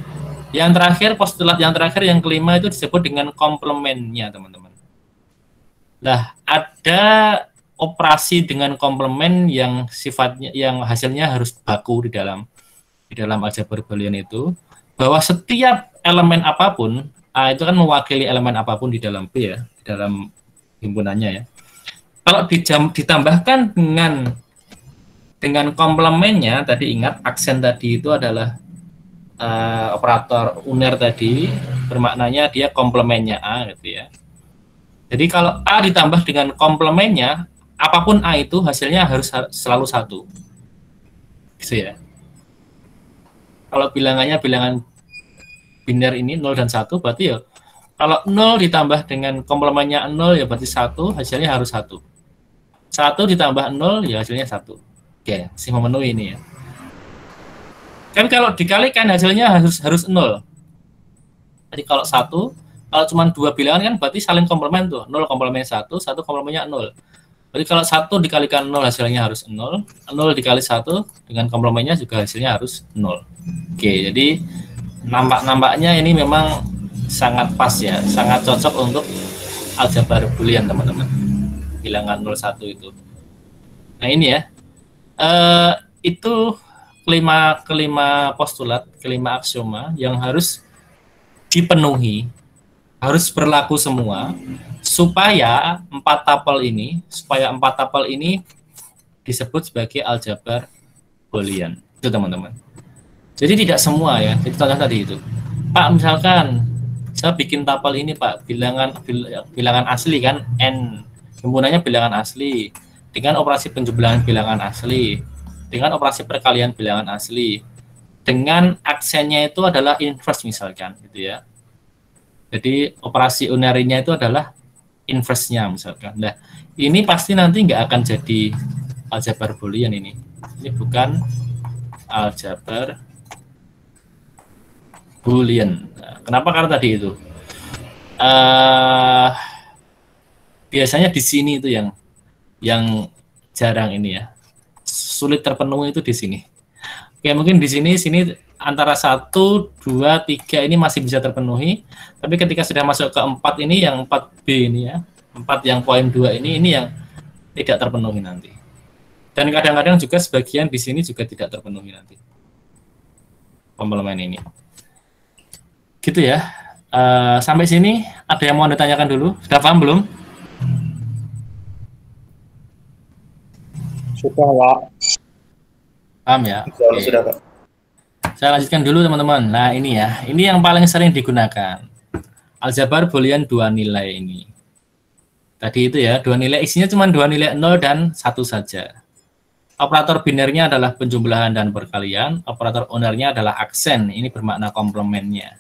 yang terakhir, postulat yang terakhir, yang kelima itu disebut dengan komplemennya, teman-teman. Nah, ada operasi dengan komplement yang sifatnya, yang hasilnya harus baku di dalam aljabar boolean itu, bahwa setiap elemen apapun, A itu kan mewakili elemen apapun di dalam B ya, di dalam himpunannya ya. Kalau ditambahkan dengan komplemennya, tadi ingat aksen tadi itu adalah operator uner tadi, bermaknanya dia komplemennya A gitu ya. Jadi kalau A ditambah dengan komplemennya, apapun A itu hasilnya harus selalu 1. Gitu ya. Kalau bilangannya bilangan biner ini 0 dan 1, berarti ya kalau 0 ditambah dengan komplemennya 0 ya berarti 1, hasilnya harus 1. 1 ditambah 0 ya hasilnya 1. Oke, masih memenuhi ini ya. Kan kalau dikalikan hasilnya harus 0. Jadi kalau 1, kalau cuma 2 bilangan kan berarti saling komplement tuh. 0 komplement 1, 1 komplemennya 0. Jadi kalau 1 dikalikan 0 hasilnya harus 0, 0 dikali 1 dengan komplemennya juga hasilnya harus 0. Oke, jadi nampaknya ini memang sangat pas ya, sangat cocok untuk aljabar boolean teman-teman. Bilangan 01 itu. Nah ini ya, itu kelima postulat, kelima aksioma yang harus dipenuhi, harus berlaku semua supaya empat tapel ini disebut sebagai aljabar boolean. Itu teman-teman. Jadi tidak semua ya. Jadi contoh tadi itu. Pak, misalkan saya bikin tapel ini Pak, bilangan asli kan n, himpunannya bilangan asli dengan operasi penjumlahan bilangan asli, dengan operasi perkalian bilangan asli, dengan aksennya itu adalah inverse misalkan gitu ya. Jadi operasi unarinya itu adalah inverse-nya misalkan. Nah, ini pasti nanti nggak akan jadi aljabar boolean ini. Ini bukan aljabar boolean. Nah, kenapa? Karena tadi itu. Biasanya di sini itu yang jarang ini ya. Sulit terpenuhi itu di sini. Oke, mungkin di sini antara 1, 2, 3 ini masih bisa terpenuhi, tapi ketika sudah masuk ke 4 ini, yang 4B ini ya, 4 yang poin 2 ini yang tidak terpenuhi nanti. Dan kadang-kadang juga sebagian di sini juga tidak terpenuhi nanti. Komplemen ini. Gitu ya. Sampai sini ada yang mau ditanyakan dulu? Sudah paham belum? Sudah, Pak. Paham ya? Sudah, Pak. Saya lanjutkan dulu teman-teman. Nah ini ya, ini yang paling sering digunakan. Aljabar boolean 2 nilai ini. Tadi itu ya, 2 nilai, isinya cuma 2 nilai 0 dan 1 saja. Operator binernya adalah penjumlahan dan perkalian, operator unernya adalah aksen, ini bermakna komplemennya.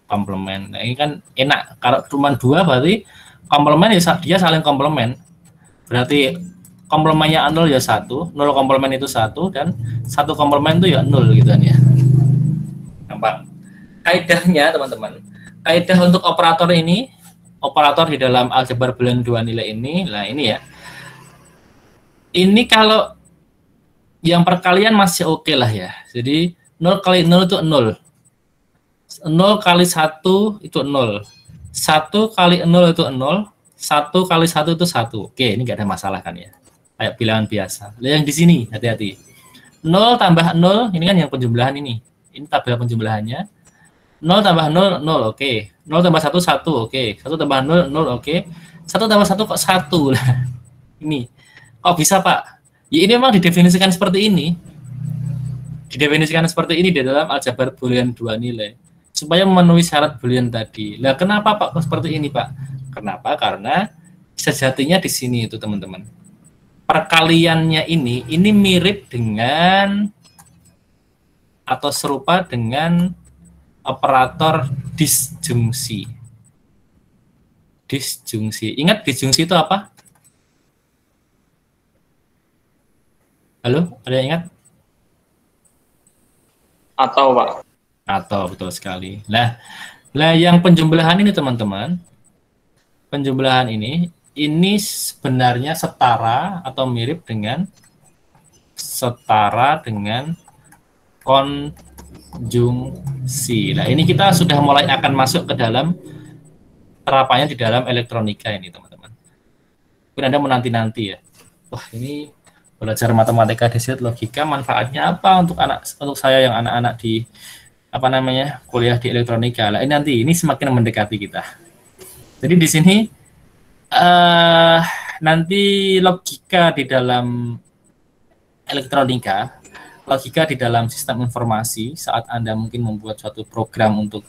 Komplement. Nah ini kan enak, kalau cuma 2 berarti komplement ya dia saling komplement. Berarti komplemennya 0 ya 1, 0 komplement itu 1, dan 1 komplement itu ya 0 gitu kan ya. Gampang. Kaidahnya teman-teman, kaidah untuk operator ini, operator di dalam aljabar boolean 2 nilai ini, nah ini ya. Ini kalau yang perkalian masih oke lah ya. Jadi 0 kali 0 itu 0. 0 kali 1 itu 0. 1 kali 0 itu 0. 1 kali 1 itu 1. Oke, ini nggak ada masalah kan ya. Kayak bilangan biasa. Yang di sini, hati-hati. 0 tambah 0, ini kan yang penjumlahan ini. Ini tabel penjumlahannya. 0 tambah 0, 0, oke. 0 tambah 1, 1, oke. 1 tambah 0, 0, oke. 1 tambah 1 kok 1 lah. Ini. Kok bisa, Pak? Ya ini memang didefinisikan seperti ini. Didefinisikan seperti ini di dalam aljabar boolean 2 nilai. Supaya memenuhi syarat boolean tadi. Nah, kenapa Pak kok seperti ini, Pak? Kenapa? Karena sejatinya di sini itu, teman-teman. Perkaliannya ini mirip dengan atau serupa dengan operator disjungsi. Disjungsi. Ingat disjungsi itu apa? Halo, ada yang ingat? Atau, Pak. Atau, betul sekali. Nah, yang penjumlahan ini teman-teman, penjumlahan ini sebenarnya setara atau mirip dengan konjungsi. Nah, ini kita sudah mulai akan masuk ke dalam terapannya di dalam elektronika ini, teman-teman. Mungkin Anda menanti-nanti ya. Wah, ini belajar matematika diskrit logika manfaatnya apa untuk saya yang anak-anak di kuliah di elektronika. Lah ini semakin mendekati kita. Jadi di sini nanti logika di dalam elektronika, logika di dalam sistem informasi saat Anda mungkin membuat suatu program untuk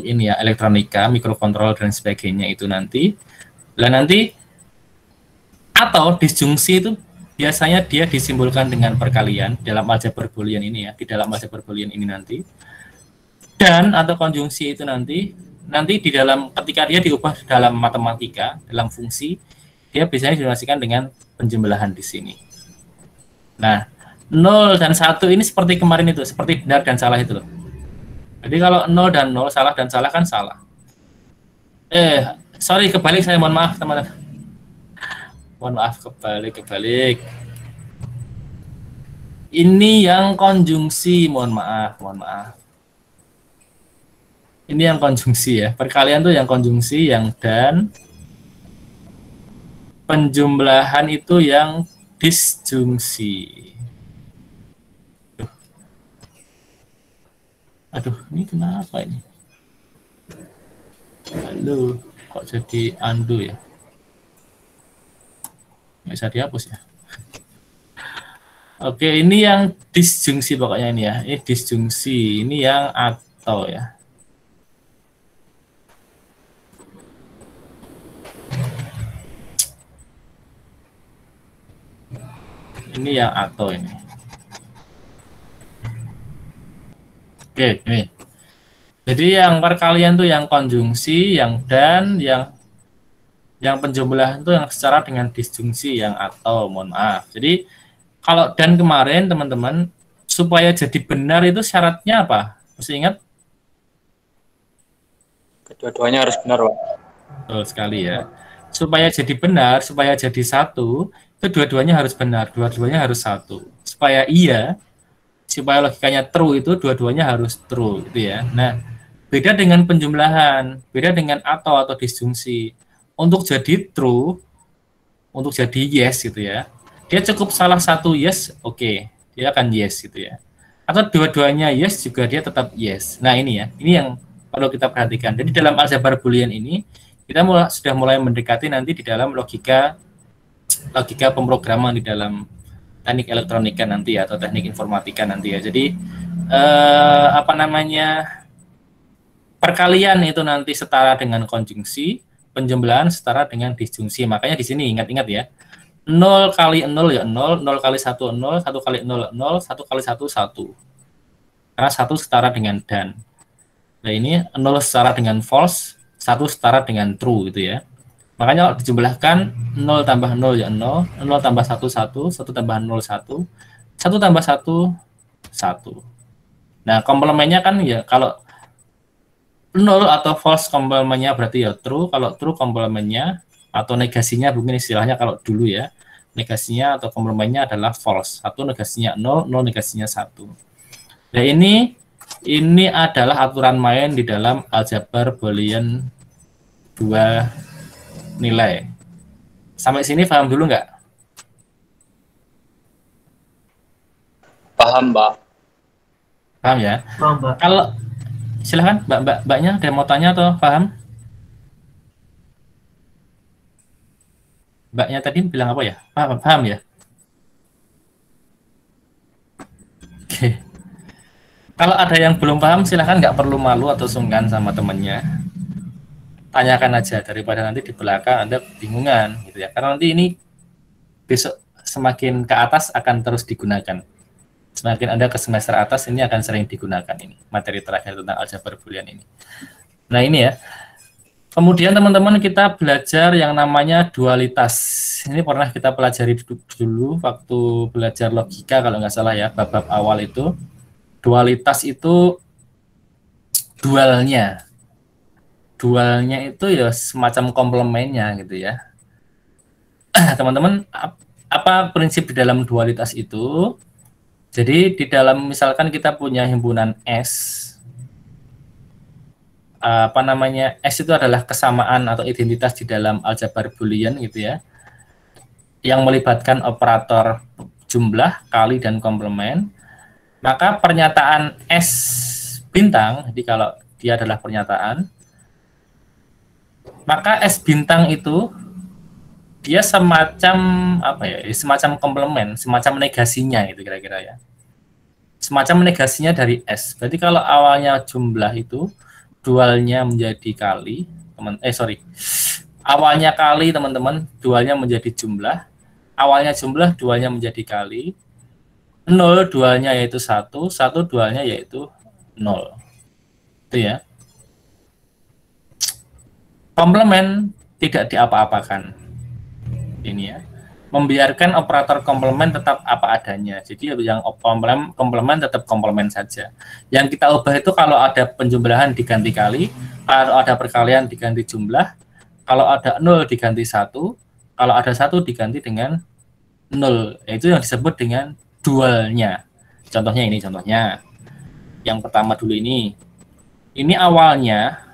ini ya, elektronika, mikrokontroller dan sebagainya itu nanti. Lah nanti atau disjungsi itu biasanya dia disimbolkan dengan perkalian dalam aljabar boolean ini ya, di dalam aljabar boolean ini nanti. Dan atau konjungsi itu nanti di dalam ketika dia diubah dalam matematika, dalam fungsi, dia biasanya dinamasikan dengan penjumlahan di sini. Nah, 0 dan 1 ini seperti kemarin itu, seperti benar dan salah itu loh. Jadi kalau 0 dan 0, salah dan salah kan salah. Sorry, kebalik, saya mohon maaf teman-teman. Mohon maaf, kebalik. Ini yang konjungsi, mohon maaf. Ini yang konjungsi ya. Perkalian tuh yang konjungsi, yang dan. Penjumlahan itu yang disjungsi. Aduh, ini kenapa ini? Halo, kok jadi undo ya? Nggak bisa dihapus ya. Oke, ini yang disjungsi pokoknya ini ya. Ini disjungsi, ini yang atau ya. Ini yang atau ini. Oke, ini. Jadi yang perkalian tuh yang konjungsi, yang dan, yang penjumlahan itu yang secara dengan disjungsi, yang atau, mohon maaf. Jadi kalau dan kemarin teman-teman, supaya jadi benar itu syaratnya apa? Mesti ingat? Kedua-duanya harus benar, Pak. Betul sekali ya. Supaya jadi benar, supaya jadi satu, itu dua-duanya harus benar, dua-duanya harus satu. Supaya logikanya true itu dua-duanya harus true gitu ya. Nah, beda dengan penjumlahan, beda dengan atau disjungsi. Untuk jadi true, untuk jadi yes gitu ya, dia cukup salah satu yes, oke, dia akan yes gitu ya. Atau dua-duanya yes juga dia tetap yes. Nah ini ya, ini yang perlu kita perhatikan. Jadi dalam aljabar boolean ini kita sudah mulai mendekati nanti di dalam logika pemrograman di dalam teknik elektronika nanti ya, atau teknik informatika nanti ya. Jadi perkalian itu nanti setara dengan konjungsi, penjumlahan setara dengan disjungsi. Makanya di sini ingat-ingat ya, 0 kali 0 ya 0, 0 kali 1 0, 1 kali 0 0, 1 kali 1 1. Karena 1 setara dengan dan. Nah ini 0 setara dengan false, 1 setara dengan true gitu ya. Makanya kalau dijumlahkan 0 tambah 0 ya 0, 0 tambah 1 1, 1 tambah 0 1, 1 tambah 1 1. Nah, komplemennya kan ya kalau 0 atau false komplemennya berarti ya true, kalau true komplemennya atau negasinya mungkin istilahnya kalau dulu ya, negasinya atau komplemennya adalah false. 1 negasinya 0, 0 negasinya 1. Nah, ini adalah aturan main di dalam aljabar Boolean 2 nilai. Sampai sini paham dulu nggak? Paham, Mbak. Paham ya? Paham, Mbak. Kalau silahkan mbaknya ada yang mau tanya atau paham? Mbaknya tadi bilang apa ya? Paham ya? Oke. Kalau ada yang belum paham, silahkan, nggak perlu malu atau sungkan sama temennya. Tanyakan aja, daripada nanti di belakang Anda bingungan gitu ya. Karena nanti ini besok semakin ke atas akan terus digunakan. Semakin Anda ke semester atas, ini akan sering digunakan ini, materi terakhir tentang aljabar Boolean ini. Nah, ini ya. Kemudian teman-teman kita belajar yang namanya dualitas. Ini pernah kita pelajari dulu waktu belajar logika kalau nggak salah ya, bab-bab awal itu. Dualitas itu dualnya itu ya semacam komplemennya gitu ya. Teman-teman, apa prinsip di dalam dualitas itu? Jadi di dalam misalkan kita punya himpunan S, S itu adalah kesamaan atau identitas di dalam aljabar Boolean gitu ya, yang melibatkan operator jumlah, kali, dan komplement. Maka pernyataan S bintang, jadi kalau dia adalah pernyataan, maka S bintang itu dia semacam apa ya? Semacam komplement, semacam negasinya gitu kira-kira ya. Semacam negasinya dari S. Berarti kalau awalnya jumlah itu dualnya menjadi kali, awalnya kali teman-teman, dualnya menjadi jumlah, awalnya jumlah dualnya menjadi kali, 0 dualnya yaitu 1, 1 dualnya yaitu 0. Itu ya. Komplement tidak diapa-apakan. Ini ya. Membiarkan operator komplement tetap apa adanya. Jadi yang komplement tetap komplement saja. Yang kita ubah itu kalau ada penjumlahan diganti kali, kalau ada perkalian diganti jumlah, kalau ada 0 diganti 1, kalau ada 1 diganti dengan 0. Itu yang disebut dengan dualnya. Contohnya ini, yang pertama dulu ini awalnya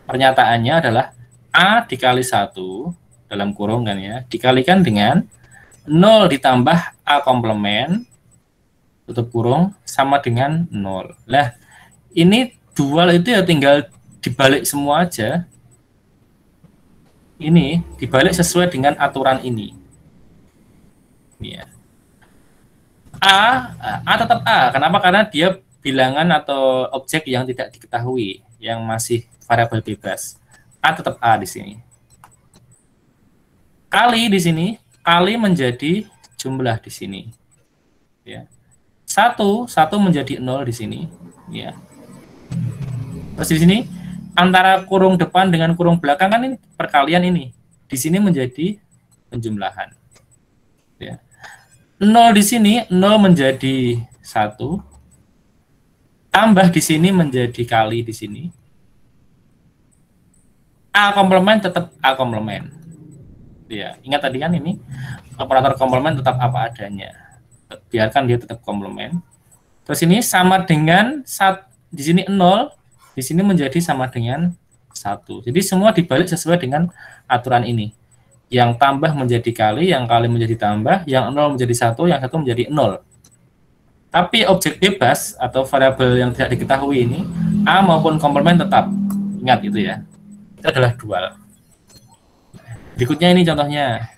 pernyataannya adalah A dikali 1 dalam kurung kan ya, dikalikan dengan 0 ditambah A komplement tutup kurung sama dengan 0. Nah, ini dual itu ya tinggal dibalik semua aja. Ini dibalik sesuai dengan aturan ini. Ya. A tetap A. Kenapa? Karena dia bilangan atau objek yang tidak diketahui, yang masih variabel bebas. A tetap A di sini. Kali di sini, kali menjadi jumlah di sini. Ya. 1 menjadi 0 di sini. Ya. Terus di sini antara kurung depan dengan kurung belakang kan ini perkalian ini. Di sini menjadi penjumlahan. Ya. 0 di sini, 0 menjadi 1. Tambah di sini menjadi kali di sini. A komplement tetap A komplement. Ya, ingat tadi kan ini operator komplement tetap apa adanya. Biarkan dia tetap komplement. Terus ini sama dengan di sini 0, di sini menjadi sama dengan 1. Jadi semua dibalik sesuai dengan aturan ini. Yang tambah menjadi kali, yang kali menjadi tambah, yang 0 menjadi 1, yang 1 menjadi 0. Tapi objek bebas atau variabel yang tidak diketahui ini, A maupun komplement tetap. Ingat itu ya. Itu adalah dual. Berikutnya ini contohnya.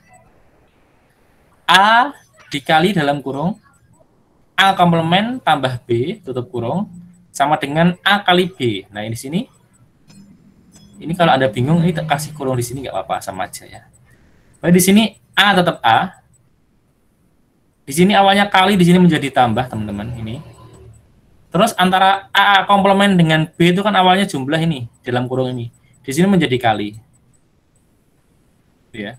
A dikali dalam kurung, A komplement tambah B tutup kurung, sama dengan A kali B. Nah, di sini, ini kalau Anda bingung, ini kasih kurung di sini nggak apa-apa, sama aja ya. Di sini A tetap A. Di sini awalnya kali, di sini menjadi tambah, teman-teman. Ini. Terus antara A komplement dengan B itu kan awalnya jumlah ini, dalam kurung ini. Di sini menjadi kali. Ya.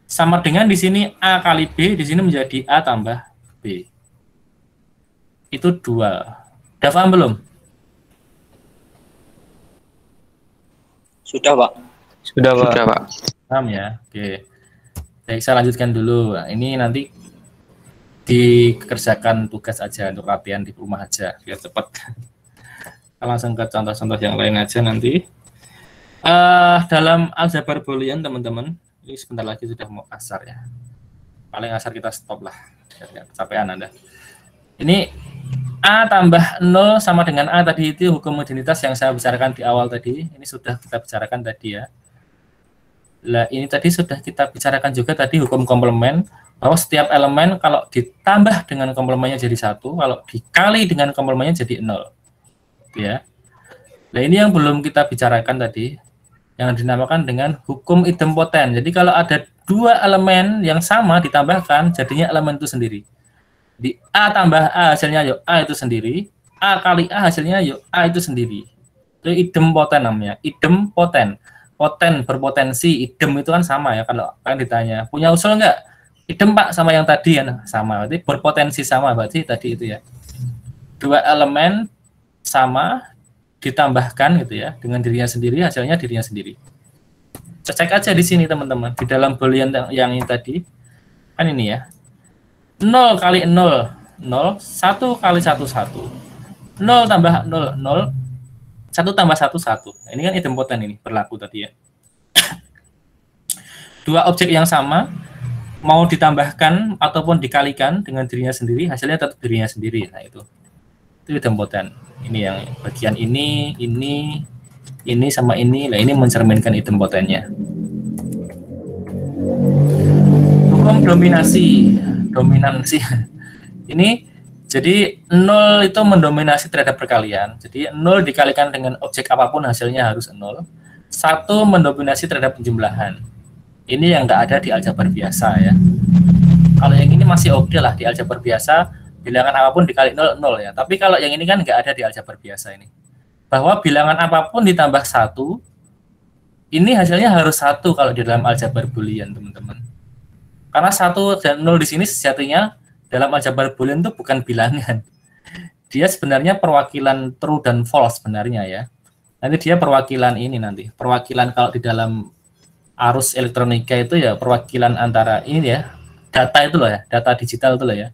Sama dengan di sini A kali B, di sini menjadi A tambah B. Itu dual. Udah paham belum? Sudah, Pak. Sudah, Pak. Sudah, Pak. Paham ya? Oke. Baik, saya lanjutkan dulu. Nah, ini nanti dikerjakan tugas aja untuk latihan di rumah aja biar cepat. Kita langsung ke contoh-contoh yang lain aja nanti. Dalam aljabar boolean teman-teman, ini sebentar lagi sudah mau asar ya. Paling asar kita stop lah, biar kecapean Anda. Ini A tambah 0 sama dengan A tadi itu hukum homogenitas yang saya bicarakan di awal tadi. Ini sudah kita bicarakan tadi ya. Nah, ini tadi sudah kita bicarakan juga tadi hukum komplement, bahwa setiap elemen kalau ditambah dengan komplemennya jadi 1, kalau dikali dengan komplemennya jadi 0. Ya. Nah, ini yang belum kita bicarakan tadi, yang dinamakan dengan hukum idempoten. Jadi kalau ada dua elemen yang sama ditambahkan, jadinya elemen itu sendiri. Di A tambah A hasilnya yuk A itu sendiri, A kali A hasilnya yuk A itu sendiri. Itu idempoten namanya, idempoten. Poten berpotensi, idem itu kan sama ya. Kalau kan ditanya punya usul enggak, idem Pak sama yang tadi ya, sama. Berarti berpotensi sama, berarti tadi itu ya. Dua elemen sama ditambahkan gitu ya dengan dirinya sendiri, hasilnya dirinya sendiri. Cek aja di sini teman-teman, di dalam boolean yang ini tadi kan ini ya. 0 kali 0, 0, 1 kali 1, 1. 0 tambah 0, 0. 1 tambah 1, 1. Ini kan idempoten ini, berlaku tadi ya. Dua objek yang sama, mau ditambahkan ataupun dikalikan dengan dirinya sendiri, hasilnya tetap dirinya sendiri. Nah, itu idempoten. Ini yang bagian ini sama ini. Nah, ini mencerminkan idempotennya. Hukum dominansi. Ini jadi 0 itu mendominasi terhadap perkalian. Jadi 0 dikalikan dengan objek apapun hasilnya harus 0. 1 mendominasi terhadap penjumlahan. Ini yang nggak ada di aljabar biasa ya. Kalau yang ini masih oke lah di aljabar biasa, bilangan apapun dikali 0, 0 ya. Tapi kalau yang ini kan nggak ada di aljabar biasa ini. Bahwa bilangan apapun ditambah 1, ini hasilnya harus 1 kalau di dalam aljabar boolean teman-teman. Karena 1 dan 0 di sini sejatinya dalam aljabar boolean itu bukan bilangan. Dia sebenarnya perwakilan true dan false sebenarnya ya. Nanti dia perwakilan ini nanti. Perwakilan kalau di dalam arus elektronika itu ya perwakilan antara ini ya. Data itu loh ya, data digital itu loh ya.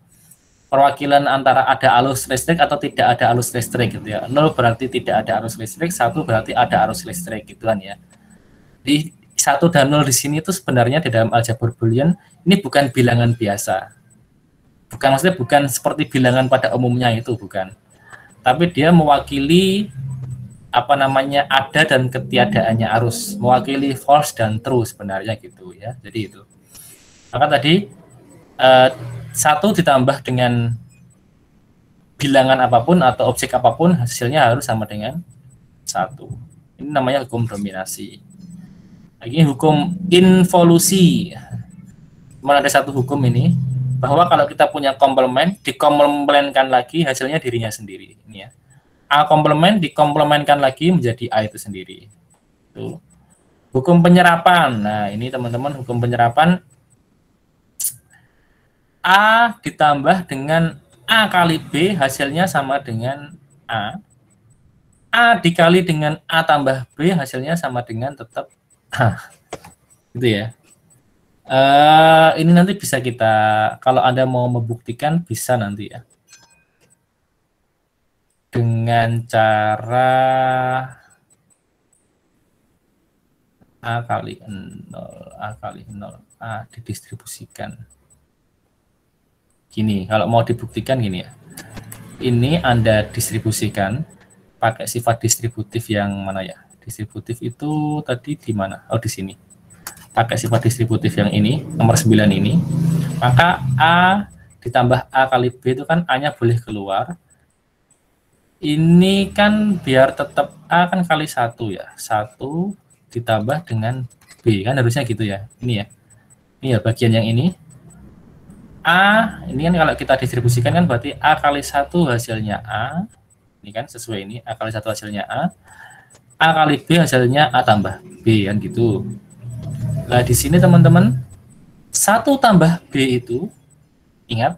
Perwakilan antara ada arus listrik atau tidak ada arus listrik gitu ya. 0 berarti tidak ada arus listrik, 1 berarti ada arus listrik gitu kan ya. Di 1 dan 0 di sini itu sebenarnya di dalam aljabar boolean ini bukan bilangan biasa. Maksudnya bukan seperti bilangan pada umumnya itu, bukan. Tapi dia mewakili apa namanya ada dan ketiadaannya arus, mewakili false dan true sebenarnya gitu ya. Jadi itu. Maka tadi 1 ditambah dengan bilangan apapun atau objek apapun hasilnya harus sama dengan 1. Ini namanya hukum dominasi. Lagi hukum involusi. Mana ada satu hukum ini bahwa kalau kita punya komplement, dikomplemenkan lagi hasilnya dirinya sendiri. Ini ya. A komplement dikomplementkan lagi menjadi A itu sendiri. Tuh. Hukum penyerapan. Nah, ini teman-teman hukum penyerapan. A ditambah dengan A kali B hasilnya sama dengan A. A dikali dengan A tambah B hasilnya sama dengan tetap A. Gitu ya. Ini nanti bisa kita, kalau Anda mau membuktikan bisa nanti ya. Dengan cara A kali 0, A didistribusikan. Gini, kalau mau dibuktikan gini ya. Ini Anda distribusikan pakai sifat distributif yang mana ya? Distributif itu tadi di mana? Oh, di sini. Pakai sifat distributif yang ini, nomor 9 ini, maka A ditambah A kali B itu kan A-nya boleh keluar. Ini kan biar tetap A kan kali 1 ya. 1 ditambah dengan B, kan harusnya gitu ya. Ini ya. Ini ya bagian yang ini. A, ini kan kalau kita distribusikan kan berarti A kali 1 hasilnya A. Ini kan sesuai ini, A kali 1 hasilnya A. A kali B hasilnya A tambah B, kan gitu. Nah, di sini teman-teman, 1 tambah B itu, ingat,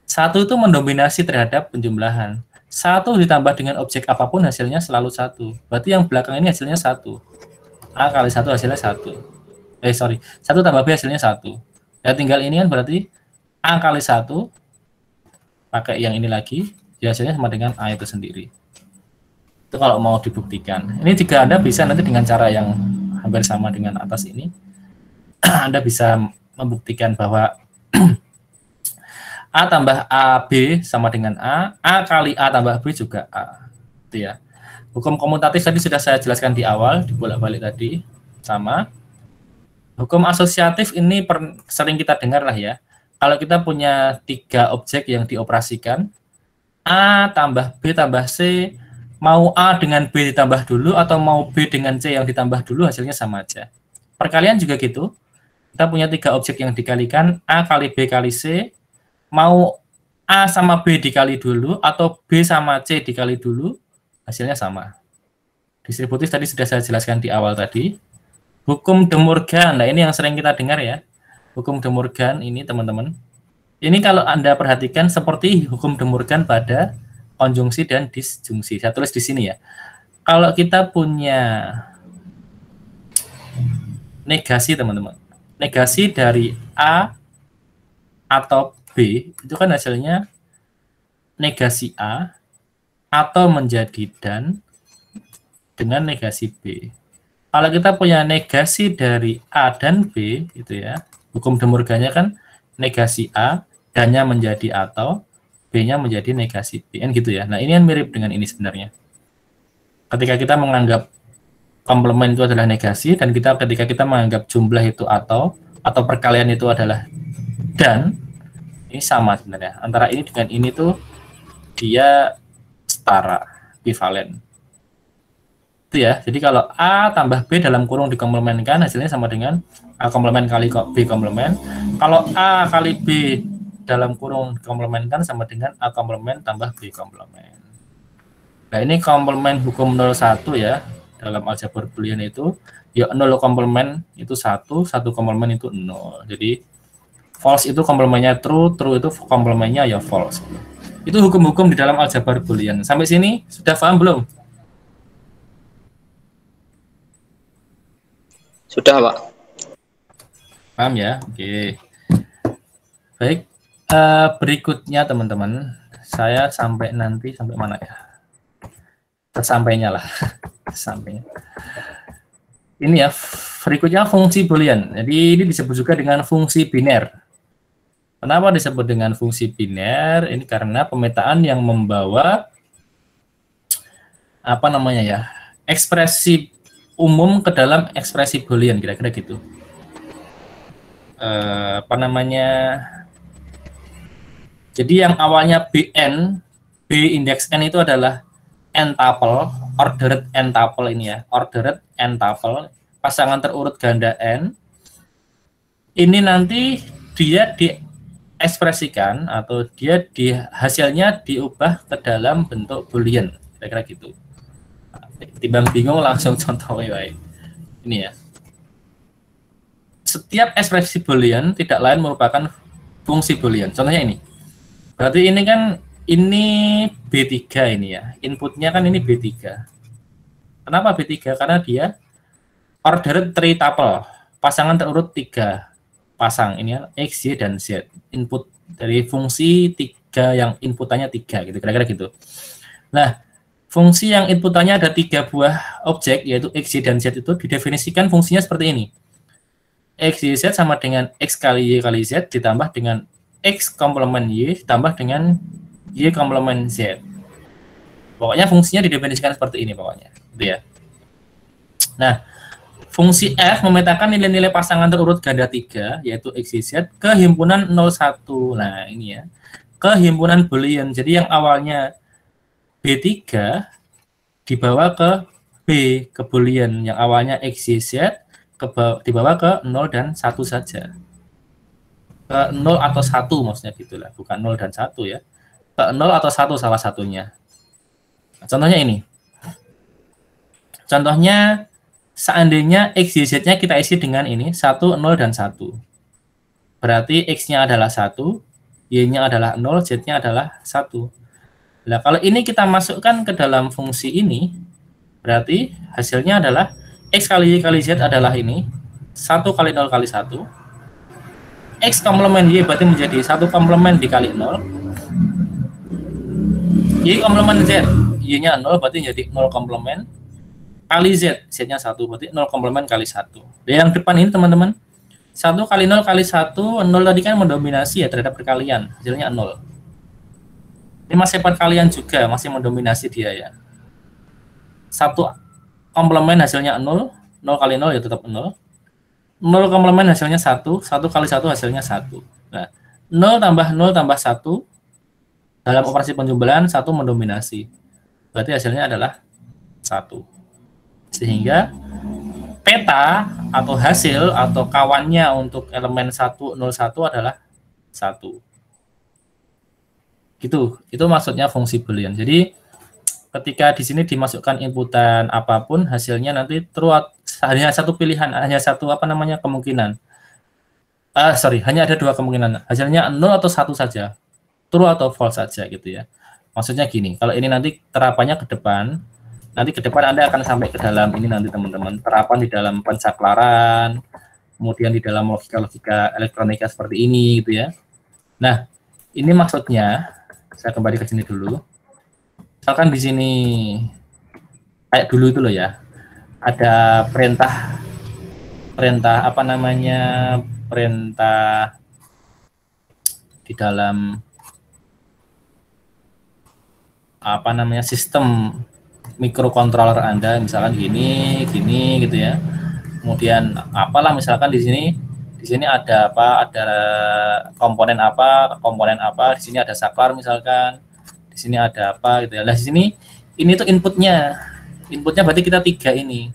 1 itu mendominasi terhadap penjumlahan. 1 ditambah dengan objek apapun hasilnya selalu 1. Berarti yang belakang ini hasilnya 1. A kali 1 hasilnya 1. 1 tambah B hasilnya 1. Ya tinggal ini kan berarti A kali 1 pakai yang ini lagi, ya hasilnya sama dengan A itu sendiri. Itu kalau mau dibuktikan. Ini juga Anda bisa nanti dengan cara yang hampir sama dengan atas ini. Anda bisa membuktikan bahwa A tambah AB sama dengan A kali A tambah B juga A. Itu ya. Hukum komutatif tadi sudah saya jelaskan di awal, dibolak-balik tadi, sama. Hukum asosiatif ini sering kita dengar lah ya. Kalau kita punya 3 objek yang dioperasikan, A tambah B tambah C, mau A dengan B ditambah dulu atau mau B dengan C yang ditambah dulu, hasilnya sama aja. Perkalian juga gitu. Kita punya 3 objek yang dikalikan, A kali B kali C, mau A sama B dikali dulu atau B sama C dikali dulu, hasilnya sama. Distributif tadi sudah saya jelaskan di awal tadi. Hukum De Morgan, nah ini yang sering kita dengar ya. Hukum De Morgan ini teman-teman. Ini kalau Anda perhatikan seperti hukum De Morgan pada konjungsi dan disjungsi. Saya tulis di sini ya. Kalau kita punya negasi teman-teman. Negasi dari A atau B itu kan hasilnya negasi A atau menjadi dan dengan negasi B. Kalau kita punya negasi dari A dan B itu ya, hukum De Morgan-nya kan negasi A, dan-nya menjadi atau, B-nya menjadi negasi B, kan gitu ya. Nah, ini kan mirip dengan ini sebenarnya. Ketika kita menganggap komplement itu adalah negasi, dan ketika kita menganggap jumlah itu atau perkalian itu adalah dan, ini sama sebenarnya. Antara ini dengan ini tuh dia setara, ekivalen. Itu ya. Jadi kalau A tambah B dalam kurung dikomplementkan, hasilnya sama dengan A komplement kali B komplement. Kalau A kali B dalam kurung dikomplementkan sama dengan A komplement tambah B komplement. Nah, ini komplement hukum 01 ya. Dalam aljabar Boolean itu, ya 0 komplement itu 1, 1 komplement itu 0. Jadi false itu komplementnya true, true itu komplementnya ya false. Itu hukum-hukum di dalam aljabar Boolean. Sampai sini sudah paham belum? Sudah, Pak. Paham ya? Oke. Baik. Berikutnya teman-teman, saya sampai mana ya? Tersampainya lah. Tersampainya. Ini ya, berikutnya fungsi Boolean. Jadi ini disebut juga dengan fungsi biner. Kenapa disebut dengan fungsi biner? Ini karena pemetaan yang membawa ekspresi umum ke dalam ekspresi Boolean, kira-kira gitu. Jadi yang awalnya BN, B indeks N itu adalah N tuple, ordered N tuple ini ya, ordered N tuple, pasangan terurut ganda N. Ini nanti dia diekspresikan atau hasilnya diubah ke dalam bentuk Boolean, kira-kira gitu. Timbang bingung langsung contoh ya. Ini ya. Setiap ekspresi Boolean tidak lain merupakan fungsi Boolean. Contohnya ini. Berarti ini kan B3 ini ya. Inputnya kan ini B3. Kenapa B3? Karena dia ordered 3 tuple, pasangan terurut 3 pasang. Ini ya, X, Y, dan Z. Input dari fungsi 3 yang inputannya 3 gitu, kira-kira gitu. Nah, fungsi yang inputannya ada 3 buah objek, yaitu X, Y, dan Z itu didefinisikan fungsinya seperti ini. X, Y, Z sama dengan X kali Y kali Z ditambah dengan X komplement Y tambah dengan Y komplement Z. Pokoknya fungsinya didefinisikan seperti ini pokoknya. Gitu ya. Nah, fungsi F memetakan nilai-nilai pasangan terurut ganda 3, yaitu X, Y, Z, ke himpunan 01. Nah, ini ya. Ke himpunan Boolean. Jadi yang awalnya B3 dibawa ke B, ke Boolean. Yang awalnya X, Y, Z dibawa ke 0 dan 1 saja. Ke 0 atau 1 maksudnya gitulah, bukan 0 dan 1 ya. Ke 0 atau 1 salah satunya. Nah, contohnya ini. Contohnya seandainya X, Y, Z-nya kita isi dengan ini 1, 0, dan 1. Berarti X-nya adalah 1, Y-nya adalah 0, Z-nya adalah 1. Nah, kalau ini kita masukkan ke dalam fungsi ini, berarti hasilnya adalah X kali Y kali Z adalah ini, 1 kali 0 kali 1. X komplement Y berarti menjadi 1 komplement dikali 0. Y komplement Z, Y-nya 0 berarti jadi 0 komplement kali Z, Z-nya 1 berarti 0 komplement kali 1. Dan yang depan ini teman-teman, 1 kali 0 kali 1, 0 tadi kan mendominasi ya terhadap perkalian, hasilnya 0. Ini masih perkalian juga, masih mendominasi dia ya. 1 komplement hasilnya 0, 0 kali 0 ya tetap 0. 0 komplement hasilnya 1, 1 kali 1 hasilnya 1. Nah, 0 tambah 0 tambah 1, dalam operasi penjumlahan 1 mendominasi. Berarti hasilnya adalah 1. Sehingga peta atau hasil atau kawannya untuk elemen 101 adalah 1. Gitu. Itu maksudnya fungsi Boolean. Jadi ketika di sini dimasukkan inputan apapun, hasilnya nanti hanya satu pilihan, hanya satu kemungkinan. Hanya ada 2 kemungkinan. Hasilnya 0 atau 1 saja. True atau false saja gitu ya. Maksudnya gini, kalau ini nanti terapannya ke depan, nanti ke depan Anda akan sampai ke dalam ini nanti teman-teman, terapan di dalam pensaklaran, kemudian di dalam logika-logika elektronika seperti ini gitu ya. Nah, ini maksudnya, saya kembali ke sini dulu. Misalkan di sini kayak dulu itu loh ya, ada perintah di dalam sistem mikrokontroler Anda, misalkan gini gitu ya. Kemudian misalkan di sini ada ada komponen apa, di sini ada saklar misalkan. Di sini ada apa gitu ya. Nah, di sini ini tuh inputnya berarti kita 3 ini.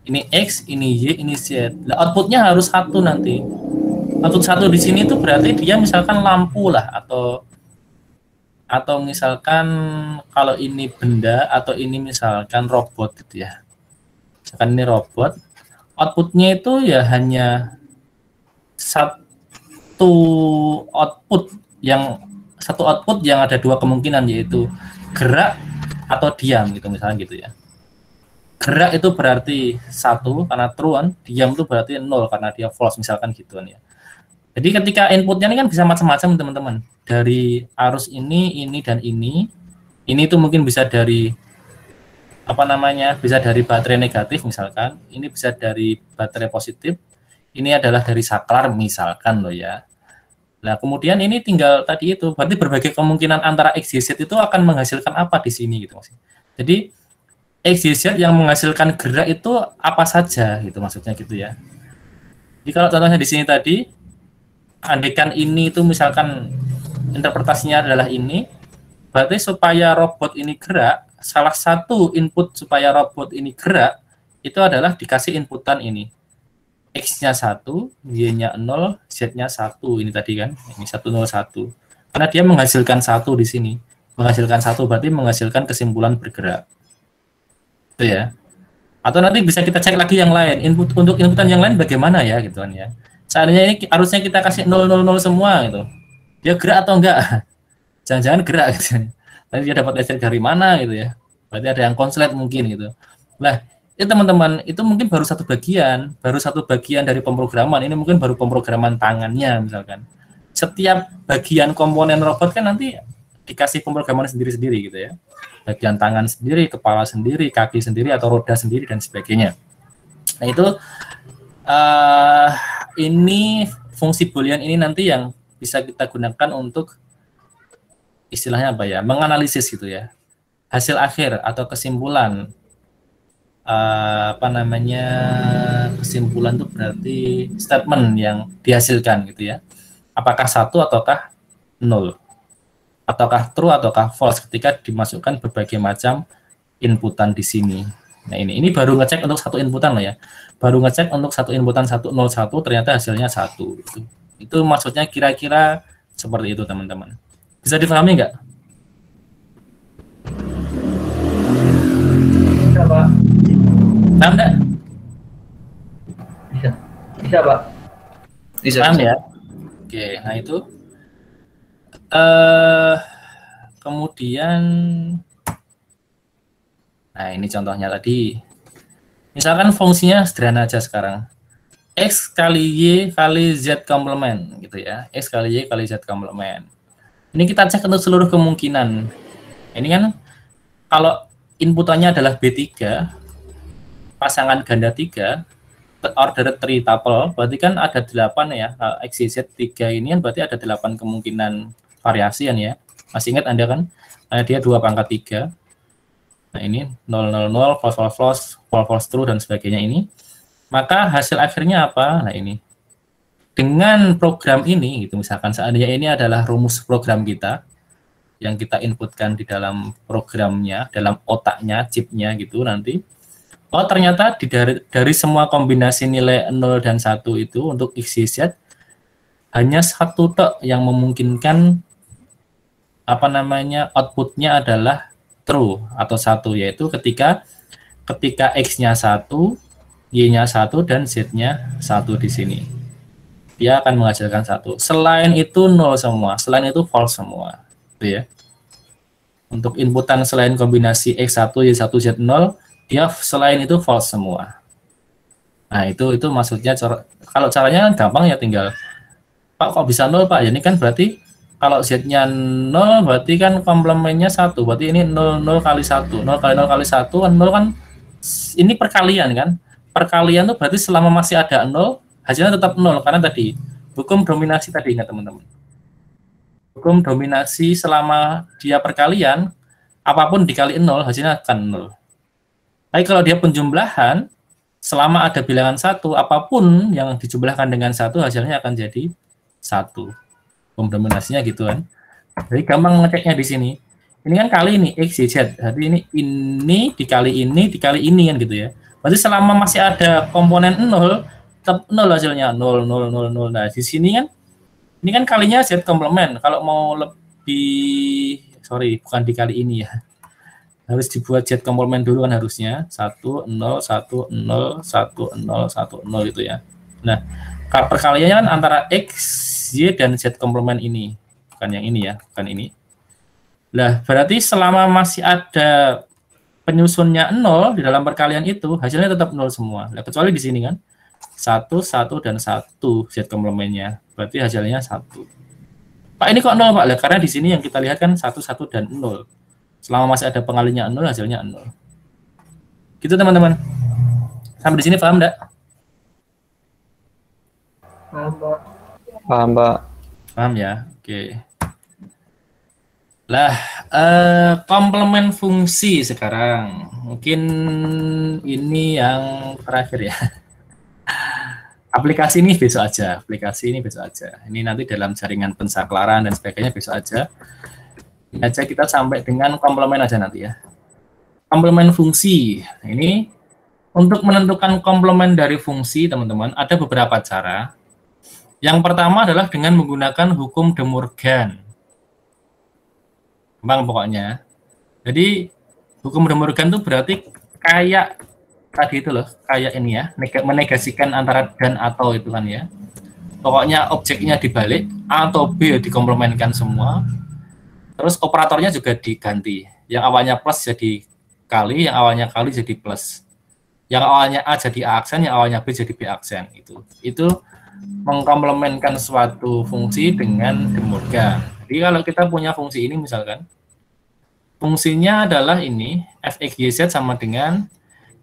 Ini X, ini Y, ini Z. Nah, outputnya harus 1 nanti. Output 1 di sini tuh berarti dia misalkan lampu lah atau misalkan kalau ini benda atau ini misalkan robot gitu ya. Misalkan ini robot, outputnya itu ya hanya satu output yang ada 2 kemungkinan, yaitu gerak atau diam gitu misalnya gitu ya. Gerak itu berarti 1 karena true kan, diam itu berarti 0 karena dia false misalkan gitu kan ya. Jadi ketika inputnya ini kan bisa macam-macam teman-teman. Dari arus ini dan ini itu mungkin bisa dari bisa dari baterai negatif misalkan, ini bisa dari baterai positif, ini adalah dari saklar misalkan loh ya. Nah, kemudian ini tinggal tadi itu, berarti berbagai kemungkinan antara X, Y, Z itu akan menghasilkan apa di sini gitu maksudnya. Jadi X, Y, Z yang menghasilkan gerak itu apa saja gitu maksudnya gitu ya. Jadi kalau contohnya di sini tadi, andaikan ini itu misalkan interpretasinya adalah ini, berarti supaya robot ini gerak, salah satu input supaya robot ini gerak itu adalah dikasih inputan ini. X-nya 1, Y-nya 0, Z-nya 1. Ini tadi kan, ini 101. Karena dia menghasilkan 1 di sini. Menghasilkan 1 berarti menghasilkan kesimpulan bergerak. Itu ya. Atau nanti bisa kita cek lagi yang lain. Untuk inputan yang lain bagaimana ya gitu kan ya. Seandainya ini harusnya kita kasih 000 semua gitu. Dia gerak atau enggak? Jangan-jangan gerak gitu. Nanti dia dapat listrik dari mana gitu ya. Berarti ada yang konslet mungkin gitu. Nah, itu teman-teman, itu mungkin baru satu bagian dari pemrograman. Ini mungkin baru pemrograman tangannya misalkan. Setiap bagian komponen robot kan nanti dikasih pemrograman sendiri-sendiri gitu ya. Bagian tangan sendiri, kepala sendiri, kaki sendiri, atau roda sendiri dan sebagainya. Nah itu ini fungsi Boolean ini nanti yang bisa kita gunakan untuk istilahnya menganalisis gitu ya. Hasil akhir atau kesimpulan. Kesimpulan itu berarti statement yang dihasilkan gitu ya. Apakah 1 ataukah 0, ataukah true ataukah false ketika dimasukkan berbagai macam inputan di sini. Nah ini baru ngecek untuk satu inputan loh ya. Baru ngecek untuk satu inputan 101 ternyata hasilnya 1 gitu. Itu maksudnya kira-kira seperti itu teman-teman. Bisa dipahami nggak? Bisa, Pak. Paham nggak? Bisa, Pak. Paham ya? Oke, nah itu kemudian nah ini contohnya tadi. Misalkan fungsinya sederhana aja sekarang. X kali Y kali Z komplement gitu ya. X kali Y kali Z komplement. Ini kita cek untuk seluruh kemungkinan. Ini kan kalau inputannya adalah B3, pasangan ganda 3, order tuple, berarti kan ada 8 ya. X, Y, Z 3 ini kan berarti ada 8 kemungkinan variasi ya. Masih ingat Anda kan? Dia 2 pangkat 3. Nah ini 0, 0, 0, false, true, dan sebagainya ini. Maka hasil akhirnya apa? Nah ini. Dengan program ini, gitu, misalkan seandainya ini adalah rumus program kita, yang kita inputkan di dalam programnya, dalam otaknya, chipnya gitu nanti. Oh ternyata dari semua kombinasi nilai 0 dan 1 itu untuk X, Y, Z, hanya satu tok yang memungkinkan outputnya adalah true atau 1, yaitu ketika X-nya 1, Y-nya 1, dan Z-nya 1 di sini. Dia akan menghasilkan 1. Selain itu 0 semua, selain itu false semua. Gitu ya. Untuk inputan selain kombinasi X1, Y1, Z0, dia selain itu false semua. Nah, itu maksudnya kalau caranya gampang ya, tinggal Pak kok bisa 0 Pak? Ini kan berarti kalau Z-nya 0 berarti kan komplemennya 1. Berarti ini 0 kali 1. 0 kali 0 kali 1 kan 0 kan ini perkalian kan? Perkalian itu berarti selama masih ada 0, hasilnya tetap 0 karena tadi hukum dominasi tadi, ingat teman-teman. Hukum dominasi selama dia perkalian, apapun dikali 0 hasilnya akan 0. Tapi kalau dia penjumlahan, selama ada bilangan 1, apapun yang dijumlahkan dengan 1 hasilnya akan jadi 1. Hukum dominasinya gitu kan. Jadi gampang ngeceknya di sini. Ini kan kali ini X, Y, Z. Jadi ini dikali ini kan gitu ya. Berarti selama masih ada komponen 0, tetap 0 hasilnya, 0, 0, 0, 0. Nah, di sini kan, ini kan kalinya Z komplement. Kalau mau lebih, bukan dikali ini ya. Harus dibuat Z komplement dulu kan harusnya. 1, 0, 1, 0, 1, 0, 1, 0 gitu ya. Nah, perkaliannya kan antara X, Y, dan Z komplement ini. Bukan yang ini ya, bukan ini. Nah, berarti selama masih ada penyusunnya 0 di dalam perkalian itu, hasilnya tetap 0 semua. Nah, kecuali di sini kan 1, 1, dan 1 Z komplementnya. Berarti hasilnya 1. Pak, ini kok 0, Pak? Nah, karena di sini yang kita lihat kan 1, 1, dan 0. Selama masih ada pengalinya 0, hasilnya 0. Gitu, teman-teman. Sampai di sini paham enggak? Paham, Pak. Paham, Pak. Paham ya? Oke. Lah, komplement fungsi sekarang. Mungkin ini yang terakhir ya. Aplikasi ini besok aja. Ini nanti dalam jaringan pensaklaran dan sebagainya besok aja. Ini aja kita sampai dengan komplement aja nanti ya. Komplement fungsi. Nah, ini untuk menentukan komplement dari fungsi, teman-teman, ada beberapa cara. Yang pertama adalah dengan menggunakan hukum De Morgan. Bang pokoknya. Jadi hukum De Morgan itu berarti kayak tadi itu loh, kayak ini ya, menegasikan antara dan atau itu kan ya. Pokoknya objeknya dibalik, A atau B dikomplementkan semua. Terus operatornya juga diganti. Yang awalnya plus jadi kali, yang awalnya kali jadi plus. Yang awalnya A jadi A aksen, yang awalnya B jadi B aksen. Itu mengkomplementkan suatu fungsi dengan De Morgan. Jadi kalau kita punya fungsi ini misalkan, fungsinya adalah ini, fx yz sama dengan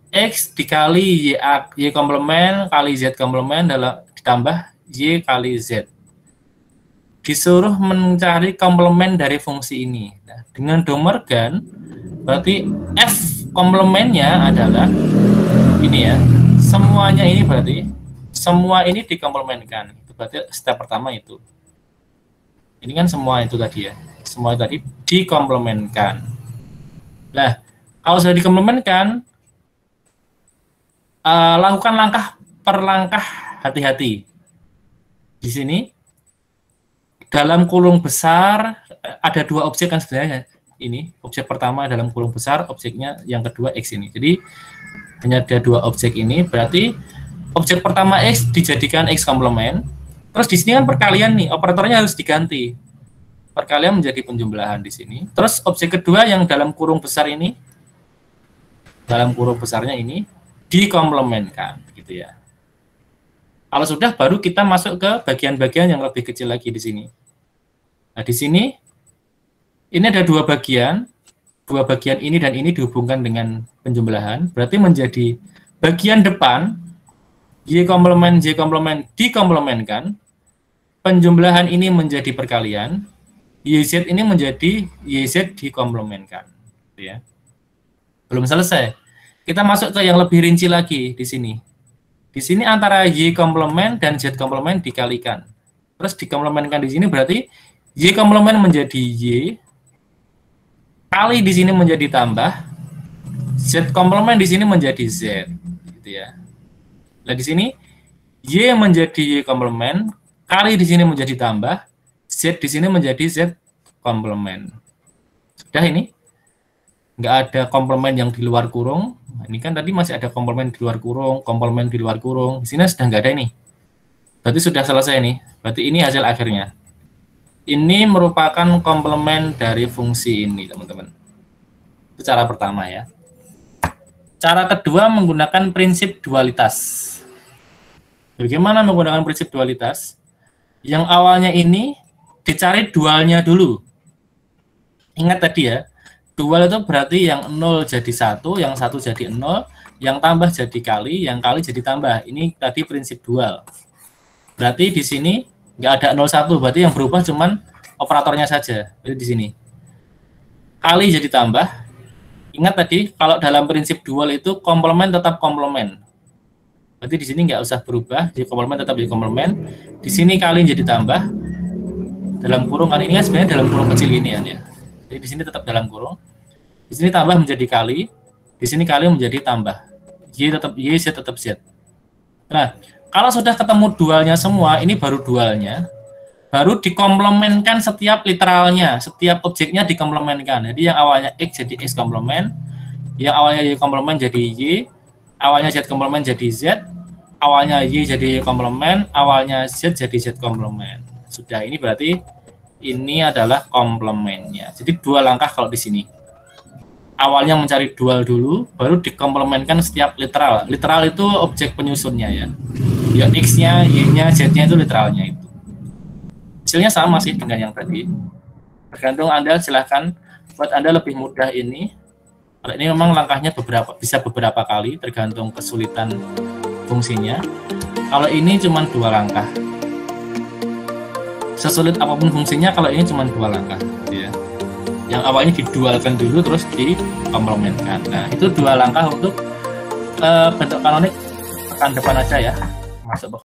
x dikali y komplement kali z komplement ditambah y kali z. Disuruh mencari komplement dari fungsi ini. Nah, dengan De Morgan, berarti f komplementnya adalah ini ya, semuanya ini berarti, semua ini dikomplementkan. Itu berarti step pertama itu. Ini kan semua itu tadi ya. Semua tadi dikomplementkan. Nah, kalau sudah dikomplementkan, lakukan langkah per langkah, hati-hati. Di sini, dalam kurung besar, ada 2 objek kan sebenarnya. Ini, objek pertama dalam kurung besar, objeknya yang kedua X ini. Jadi, hanya ada 2 objek ini, berarti objek pertama X dijadikan X komplement. Terus di sini kan perkalian nih, operatornya harus diganti. Perkalian menjadi penjumlahan di sini. Terus objek kedua yang dalam kurung besar ini, dalam kurung besarnya ini, dikomplementkan gitu ya. Kalau sudah baru kita masuk ke bagian-bagian yang lebih kecil lagi di sini. Nah, di sini ini ada dua bagian ini dan ini dihubungkan dengan penjumlahan, berarti menjadi bagian depan Y komplement dikomplementkan, penjumlahan ini menjadi perkalian, YZ ini menjadi YZ dikomplementkan. Ya. Belum selesai. Kita masuk ke yang lebih rinci lagi di sini. Di sini antara Y komplement dan Z komplement dikalikan. Terus dikomplementkan di sini berarti Y komplement menjadi Y, kali di sini menjadi tambah, Z komplement di sini menjadi Z. Gitu ya. Nah, di sini Y menjadi Y komplement, kali di sini menjadi tambah, Z di sini menjadi Z komplement. Sudah ini? Nggak ada komplement yang di luar kurung. Nah, ini kan tadi masih ada komplement di luar kurung, komplement di luar kurung. Di sini sudah nggak ada ini. Berarti sudah selesai nih. Berarti ini hasil akhirnya. Ini merupakan komplement dari fungsi ini, teman-teman. Itu cara pertama ya. Cara kedua menggunakan prinsip dualitas. Bagaimana menggunakan prinsip dualitas? Yang awalnya ini dicari dualnya dulu. Ingat tadi ya, dual itu berarti yang 0 jadi 1, yang 1 jadi 0, yang tambah jadi kali, yang kali jadi tambah. Ini tadi prinsip dual. Berarti di sini nggak ada 0,1, berarti yang berubah cuman operatornya saja. Jadi di sini. Kali jadi tambah. Ingat tadi, kalau dalam prinsip dual itu komplement tetap komplement. Berarti di sini nggak usah berubah, jadi komplement tetap jadi komplement. Di sini kali jadi tambah. Dalam kurung, kan ini kan sebenarnya dalam kurung kecil ini ya. Jadi di sini tetap dalam kurung. Di sini tambah menjadi kali, di sini kali menjadi tambah. Y tetap Y, Z tetap Z. Nah, kalau sudah ketemu dualnya semua, ini baru dualnya. Baru dikomplementkan setiap literalnya, setiap objeknya dikomplementkan. Jadi yang awalnya X jadi X komplement, yang awalnya Y komplement jadi Y, awalnya Z komplement jadi Z, awalnya Y jadi Y komplement, awalnya Z jadi Z komplement. Sudah, ini berarti ini adalah komplementnya. Jadi dua langkah kalau di sini. Awalnya mencari dual dulu, baru dikomplementkan setiap literal. Literal itu objek penyusunnya ya. Ya X-nya, Y-nya, Z-nya itu literalnya itu. Hasilnya sama sih dengan yang tadi. Tergantung Anda, silahkan buat Anda lebih mudah ini. Kalau ini memang langkahnya bisa beberapa kali, tergantung kesulitan fungsinya. Kalau ini cuma dua langkah. Sesulit apapun fungsinya, kalau ini cuma dua langkah. Ya. Yang awalnya didualkan dulu, terus dikomplementkan. Nah, itu dua langkah untuk bentuk kanonik pekan depan aja ya. Masuk